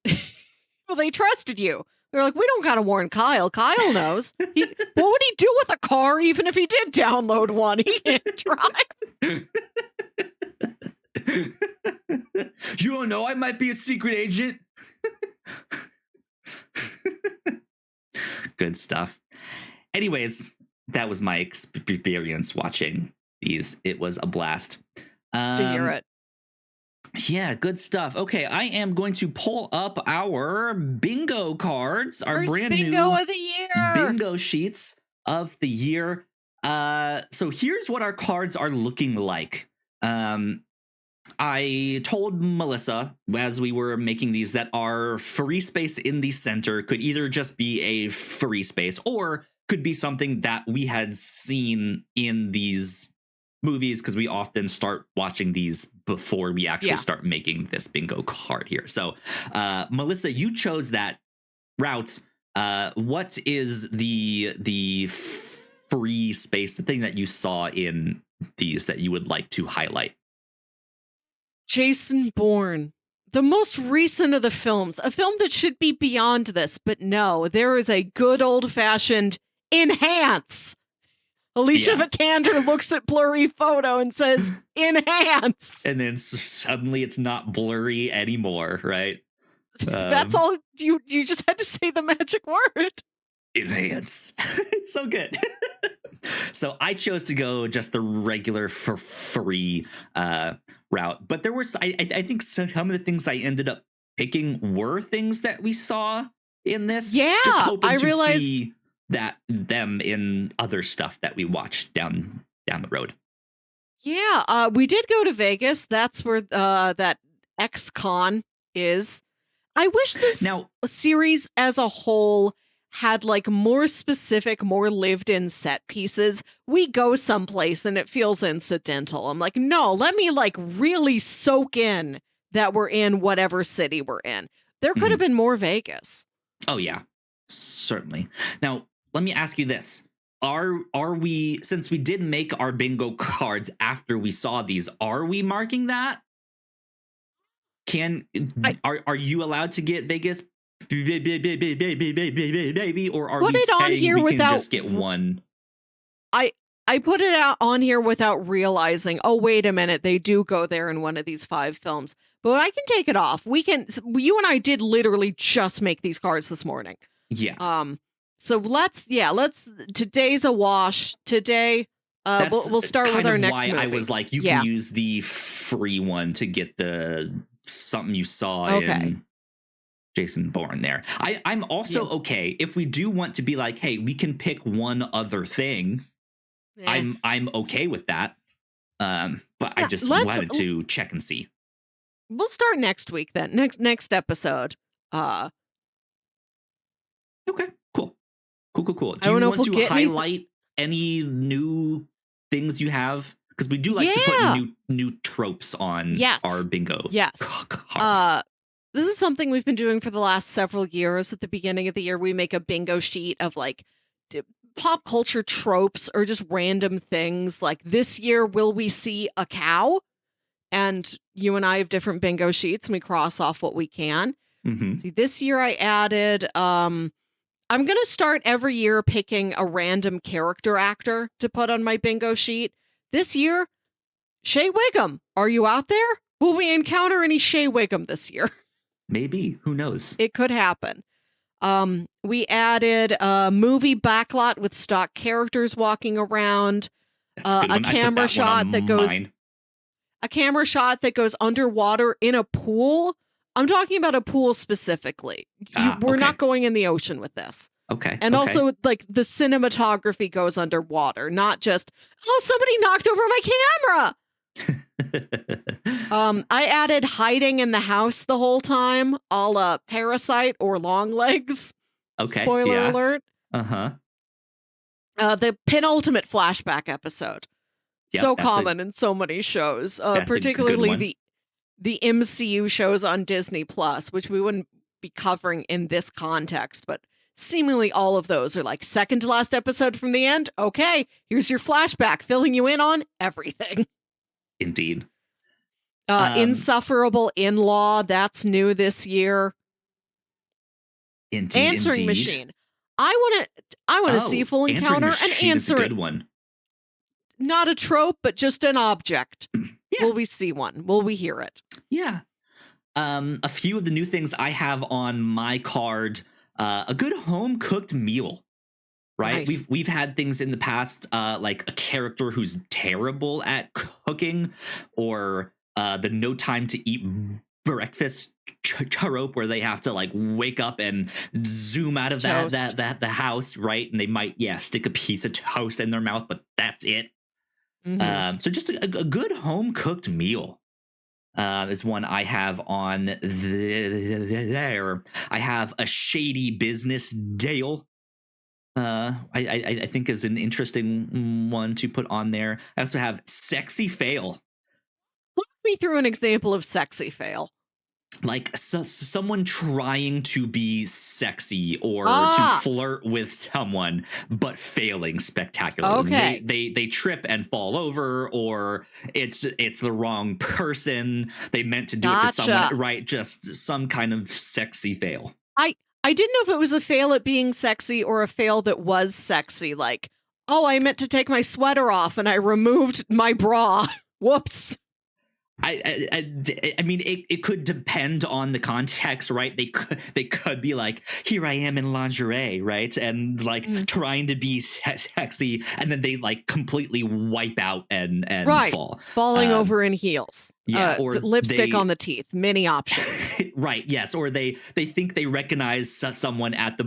Well, they trusted you. They're like, we don't gotta warn Kyle. Kyle knows. What would he do with a car even if he did download one? He can't drive. You don't know, I might be a secret agent. Good stuff. Anyways, that was my experience watching these. It was a blast. To hear it. Yeah, good stuff. Okay, I am going to pull up our bingo cards, our brand bingo new of the year. bingo sheets of the year. So here's what our cards are looking like. I told Melissa as we were making these that our free space in the center could either just be a free space or could be something that we had seen in these movies, because we often start watching these before we actually start making this bingo card here. So Melissa, you chose that route. What is the free space, the thing that you saw in these that you would like to highlight? Jason Bourne, the most recent of the films, a film that should be beyond this, but no, there is a good old-fashioned enhance. Alicia Vikander looks at blurry photo and says, enhance. And then suddenly it's not blurry anymore, right? That's all. You just had to say the magic word. Enhance. It's so good. So I chose to go just the regular for free route. But there was, I think some of the things I ended up picking were things that we saw in this. Yeah, just hoping I realized see that them in other stuff that we watched down the road. Yeah, we did go to Vegas. That's where that X-Con is. I wish this series as a whole had like more specific, more lived-in set pieces. We go someplace and it feels incidental. I'm like, no, let me like really soak in that we're in whatever city we're in. There could have been more Vegas. Oh yeah, certainly. Now, let me ask you this. Are we, since we did make our bingo cards after we saw these, are we marking that? Are you allowed to get Vegas baby, or are we saying we can just get one? I put it out on here without realizing, oh, wait a minute, they do go there in one of these 5 films. But I can take it off. You and I did literally just make these cards this morning. Yeah. So today's a wash. Today, we'll start with our next movie. I was like, you can use the free one to get the something you saw in Jason Bourne there. I'm also okay if we do want to be like, hey, we can pick one other thing. I'm okay with that. But I just wanted to check and see. We'll start next week then. Next episode. Okay, cool. Do you want to highlight any new things you have? Because we do like to put new tropes on our bingo cards. This is something we've been doing for the last several years. At the beginning of the year, we make a bingo sheet of like pop culture tropes or just random things. Like this year, will we see a cow? And you and I have different bingo sheets and we cross off what we can. See, this year I added I'm going to start every year picking a random character actor to put on my bingo sheet. This year, Shea Wiggum. Are you out there? Will we encounter any Shea Wiggum this year? Maybe. Who knows? It could happen. We added a movie backlot with stock characters walking around. That's a good one. Camera shot that goes underwater in a pool. I'm talking about a pool specifically. We're not going in the ocean with this. Okay. And also, like, the cinematography goes underwater, not just, oh, somebody knocked over my camera. I added hiding in the house the whole time, a la Parasite or Longlegs. Okay. Spoiler alert. The penultimate flashback episode. Yep, so common in so many shows, particularly the MCU shows on Disney Plus, which we wouldn't be covering in this context, but seemingly all of those are like second to last episode from the end. Okay, here's your flashback, filling you in on everything. Indeed. Insufferable in-law, that's new this year. Indeed. Answering machine. I want to see full encounter and answer is a good one. Not a trope, but just an object. Yeah. Will we see one? Will we hear it? Yeah. A few of the new things I have on my card. A good home cooked meal. Right. Nice. We've had things in the past, like a character who's terrible at cooking, or the no time to eat breakfast trope where they have to like wake up and zoom out of the house, right? And they might stick a piece of toast in their mouth, but that's it. Mm-hmm. So just a good home cooked meal is one I have on there. I have a shady business deal. I think is an interesting one to put on there. I also have sexy fail. Walk me through an example of sexy fail. Like someone trying to be sexy or to flirt with someone, but failing spectacularly. Okay. They trip and fall over, or it's the wrong person. They meant to do it to someone, right? Just some kind of sexy fail. I didn't know if it was a fail at being sexy or a fail that was sexy. Like, oh, I meant to take my sweater off and I removed my bra. Whoops. I mean, it could depend on the context, right? They could be like, here I am in lingerie, right? And like trying to be sexy, and then they like completely wipe out and fall. Falling over in heels. Yeah, or lipstick on the teeth. Many options. Right, yes. Or they think they recognize someone at the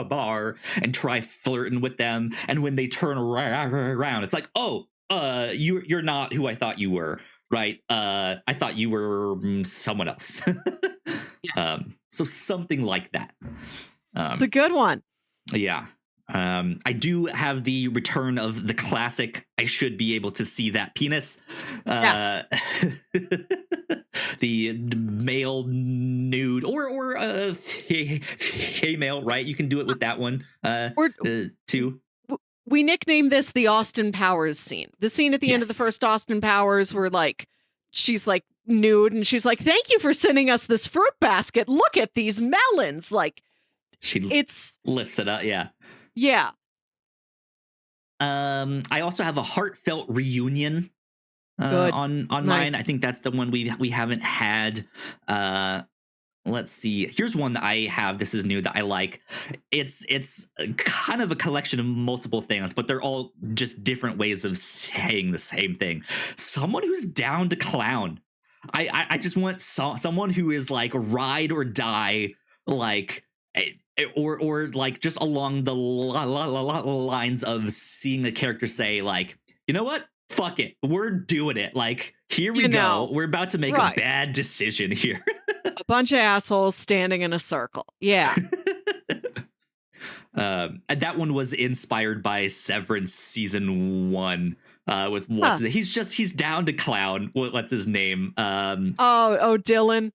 bar and try flirting with them. And when they turn around, it's like, oh, you're not who I thought you were, right? I thought you were someone else. Yes. So something like that. It's a good one. Yeah. I do have the return of the classic. I should be able to see that penis. Yes. The male nude or female, right? You can do it with that one. Too. We nicknamed this the Austin Powers scene. The scene at the end of the first Austin Powers where like she's like nude and she's like, "Thank you for sending us this fruit basket. Look at these melons." Like she lifts it up, yeah. Yeah. I also have a heartfelt reunion on mine. I think that's the one we haven't had. Let's see. Here's one that I have. This is new that I like. It's kind of a collection of multiple things, but they're all just different ways of saying the same thing. Someone who's down to clown. I just want someone who is like ride or die, like or like just along the lines of seeing a character say like, you know what? Fuck it. We're doing it. Like, here we go. We're about to make a bad decision here. A bunch of assholes standing in a circle. Yeah. And that one was inspired by Severance season 1 with he's down to clown. What's his name? Dylan.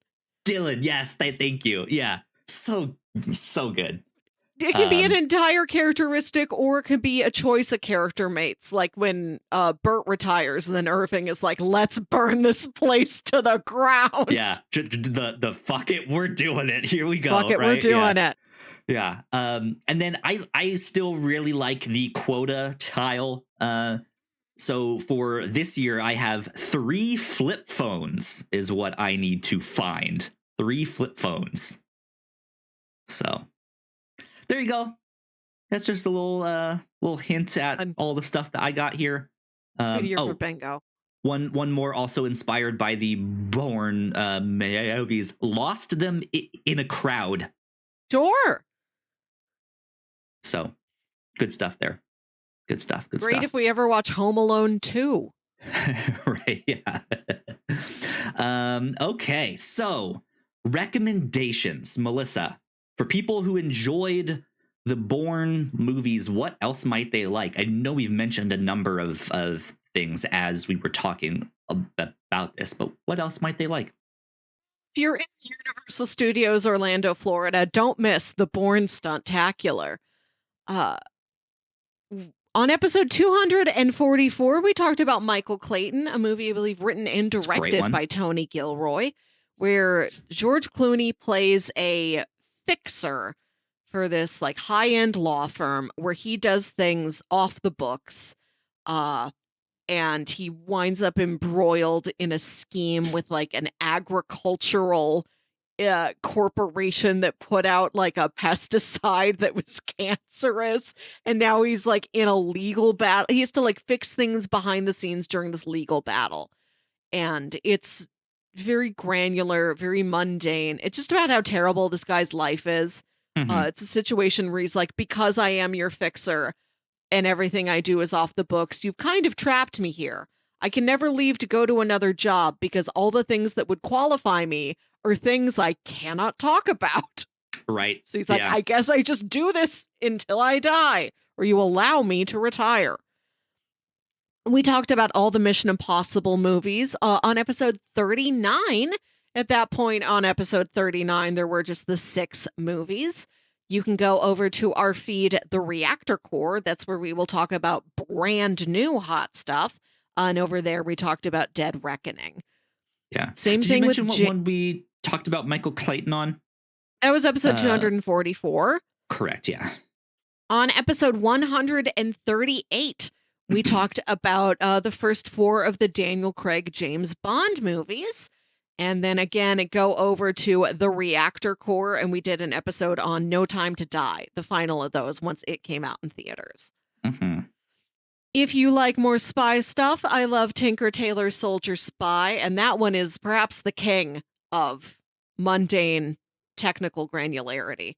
Dylan. Yes. Thank you. Yeah. So good. It can be an entire characteristic, or it can be a choice of character mates. Like when Bert retires, and then Irving is like, "Let's burn this place to the ground." Yeah, the fuck it, we're doing it. Here we go. Fuck it, right? we're doing it. Yeah. And then I still really like the quota tile. So for this year, I have 3 flip phones is what I need to find. 3 flip phones. So there you go. That's just a little hint at all the stuff that I got here. Good year for bingo. One more, also inspired by the Bourne movies. Lost them in a crowd. Sure. So good stuff there. Good stuff. Good Great stuff. if we ever watch Home Alone 2. Right. Yeah. Okay. So recommendations, Melissa, for people who enjoyed the Bourne movies, what else might they like? I know we've mentioned a number of things as we were talking about this, but what else might they like? If you're in Universal Studios Orlando, Florida, don't miss the Bourne Stuntacular. On episode 244, we talked about Michael Clayton, a movie I believe written and directed by Tony Gilroy, where George Clooney plays a fixer for this like high-end law firm where he does things off the books, and he winds up embroiled in a scheme with like an agricultural corporation that put out like a pesticide that was cancerous, and now he's like in a legal battle. He has to like fix things behind the scenes during this legal battle, and it's very granular, very mundane. It's just about how terrible this guy's life is. It's a situation where he's like, because I am your fixer and everything I do is off the books, you've kind of trapped me here. I can never leave to go to another job because all the things that would qualify me are things I cannot talk about. Right. So he's like, I guess I just do this until I die, or you allow me to retire. We talked about all the Mission Impossible movies on episode 39. At that point on episode 39, there were just the 6 movies. You can go over to our feed, The Reactor Core. That's where we will talk about brand new hot stuff. And over there, we talked about Dead Reckoning. Yeah. Same Did thing you mention with what one we talked about Michael Clayton on? That was episode 244. Correct, yeah. On episode 138, we talked about the first 4 of the Daniel Craig James Bond movies. And then again, go over to The Reactor Core, and we did an episode on No Time to Die, the final of those, once it came out in theaters. If you like more spy stuff, I love Tinker Tailor Soldier Spy, and that one is perhaps the king of mundane technical granularity.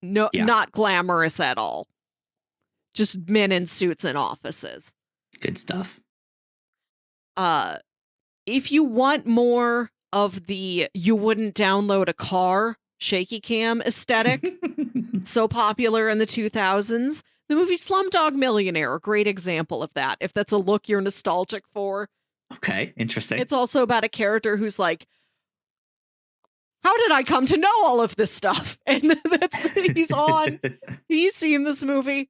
No, not glamorous at all. Just men in suits in offices. Good stuff. If you want more of the you wouldn't download a car shaky cam aesthetic, so popular in the 2000s, the movie Slumdog Millionaire, a great example of that, if that's a look you're nostalgic for. Okay, interesting. It's also about a character who's like, how did I come to know all of this stuff? And he's seen this movie.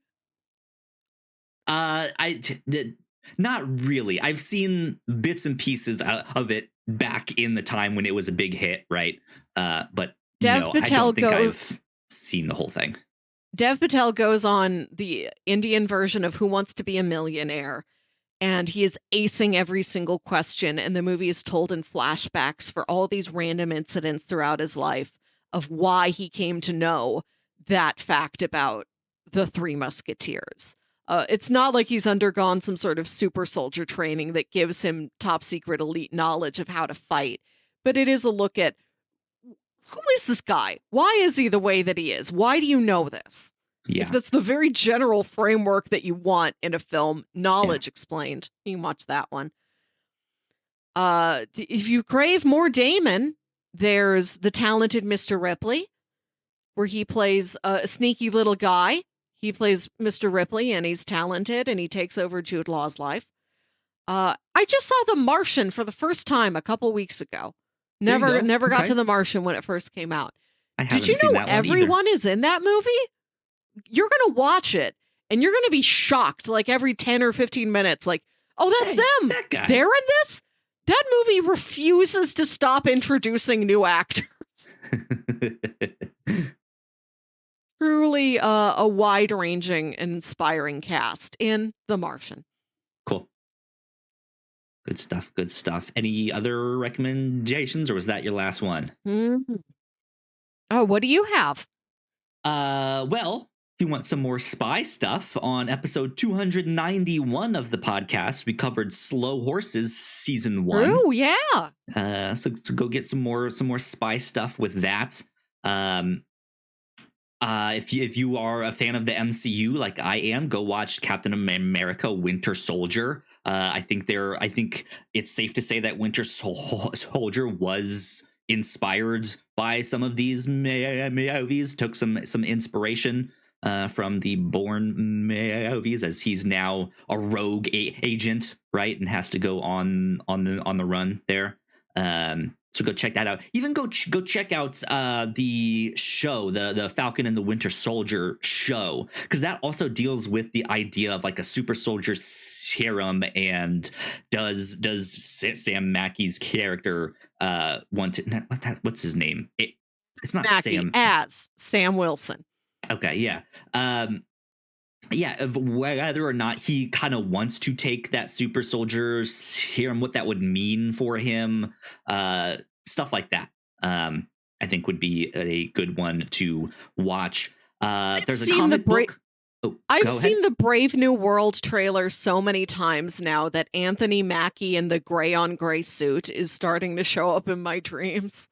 Not really. I've seen bits and pieces of it back in the time when it was a big hit, right? But Dev no, Patel I don't think I've seen the whole thing. Dev Patel goes on the Indian version of Who Wants to Be a Millionaire, and he is acing every single question, and the movie is told in flashbacks for all these random incidents throughout his life of why he came to know that fact about the 3 Musketeers. It's not like he's undergone some sort of super soldier training that gives him top secret elite knowledge of how to fight, but it is a look at, who is this guy? Why is he the way that he is? Why do you know this? Yeah. If that's the very general framework that you want in a film, knowledge explained, you can watch that one. If you crave more Damon, there's The Talented Mr. Ripley, where he plays a sneaky little guy. He plays Mr. Ripley, and he's talented, and he takes over Jude Law's life. I just saw The Martian for the first time a couple weeks ago. Never got to The Martian when it first came out. Did you know everyone is in that movie? you're going to watch it and you're going to be shocked like every 10 or 15 minutes. Like, oh, that's them. That guy. They're in this? That movie refuses to stop introducing new actors. Truly a wide-ranging and inspiring cast in The Martian. Cool. Good stuff. Good stuff. Any other recommendations, or was that your last one? Mm-hmm. Oh, what do you have? Well, if you want some more spy stuff, on episode 291 of the podcast, we covered Slow Horses season 1. Oh, yeah. So go get some more spy stuff with that. If you are a fan of the MCU like I am, go watch Captain America: Winter Soldier. I think it's safe to say that Winter Soldier was inspired by some of these movies. Took some inspiration from the Bourne movies, as he's now a rogue agent, right, and has to go on the run there. So go check that out. Even go check out the show, the Falcon and the Winter Soldier show, because that also deals with the idea of like a super soldier serum, and does Sam Mackey's character want to, what's his name? It's not Mackey, Sam. as Sam Wilson. Okay, yeah. Of whether or not he kind of wants to take that super soldier serum, what that would mean for him, stuff like that. I think would be a good one to watch. There's a comic book. I've seen the Brave New World trailer so many times now that Anthony Mackie in the gray on gray suit is starting to show up in my dreams.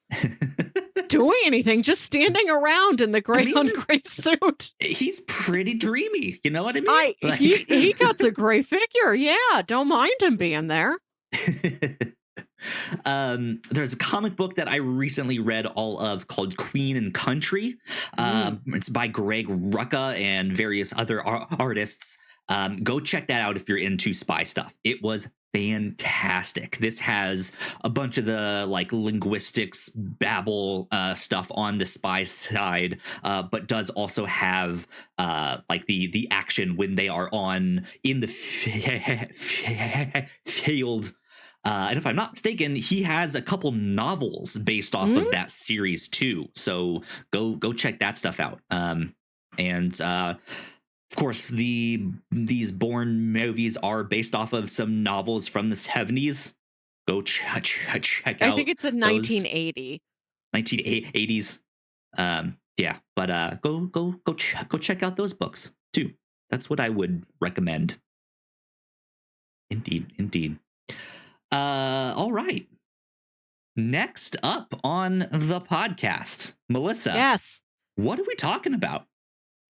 Doing anything, just standing around in the gray on gray suit. He's pretty dreamy, you know what I mean? He got a great figure. Yeah, don't mind him being there. There's a comic book that I recently read all of called Queen and Country. It's by Greg Rucka and various other artists. Go check that out if you're into spy stuff. It was fantastic. This has a bunch of the like linguistics babble stuff on the spy side, but does also have like the action when they are in the field. And if I'm not mistaken, he has a couple novels based off of that series too. So go check that stuff out. Of course, these Bourne movies are based off of some novels from the 70s. Go check out. I think it's a 1980. 1980s. Yeah, but go check out those books too. That's what I would recommend. Indeed. All right. Next up on the podcast, Melissa. Yes. What are we talking about?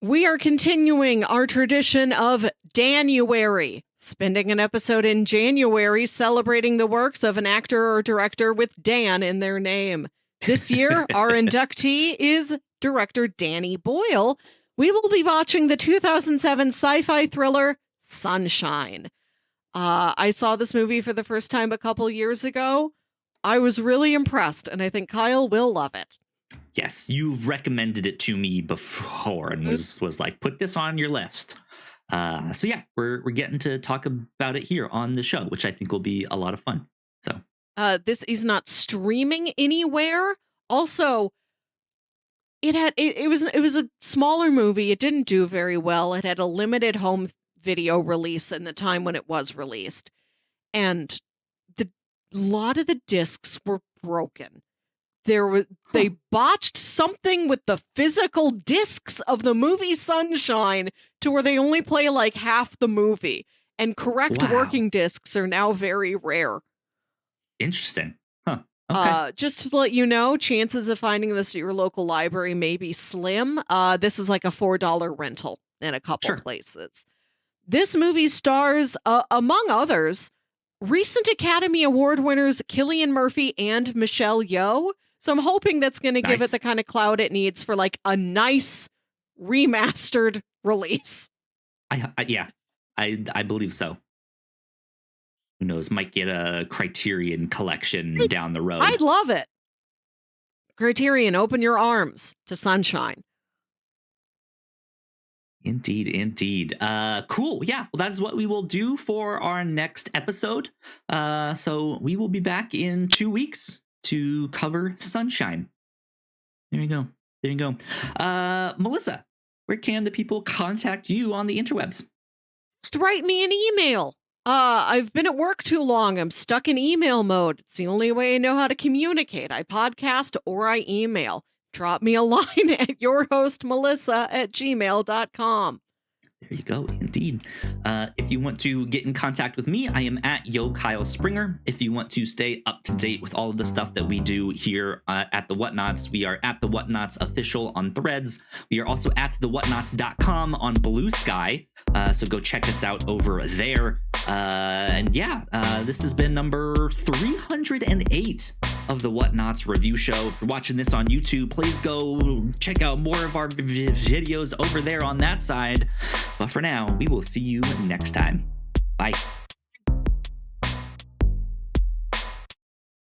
We are continuing our tradition of Danuary, spending an episode in January celebrating the works of an actor or director with Dan in their name. This year, our inductee is director Danny Boyle. We will be watching the 2007 sci-fi thriller Sunshine. I saw this movie for the first time a couple years ago. I was really impressed, and I think Kyle will love it. Yes, you've recommended it to me before and was like, put this on your list. So yeah, we're getting to talk about it here on the show, which I think will be a lot of fun. So this is not streaming anywhere. Also, it was a smaller movie. It didn't do very well. It had a limited home video release in the time when it was released, and a lot of the discs were broken. They botched something with the physical discs of the movie Sunshine to where they only play like half the movie, and correct working discs are now very rare. Interesting. Huh. Okay. Just to let you know, chances of finding this at your local library may be slim. This is like a $4 rental in a couple places. This movie stars, among others, recent Academy Award winners Cillian Murphy and Michelle Yeoh. So I'm hoping that's going to give it the kind of clout it needs for like a nice remastered release. I believe so. Who knows? Might get a Criterion collection down the road. I'd love it. Criterion, open your arms to Sunshine. Indeed. Cool. Yeah. Well, that is what we will do for our next episode. So we will be back in 2 weeks to cover Sunshine. There you go. Melissa, where can the people contact you on the interwebs? Just write me an email. I've been at work too long. I'm stuck in email mode. It's the only way I know how to communicate. I podcast or I email. Drop me a line at yourhostmelissa@gmail.com. There you go, indeed. If you want to get in contact with me, I am at Yo Kyle Springer. If you want to stay up to date with all of the stuff that we do here at the Whatnauts, we are at the Whatnauts official on Threads. We are also at thewhatnauts.com on Blue Sky. So go check us out over there. This has been number 308 of the Whatnauts review show. If you're watching this on YouTube, please go check out more of our videos over there on that side. But for now, we will see you next time. Bye.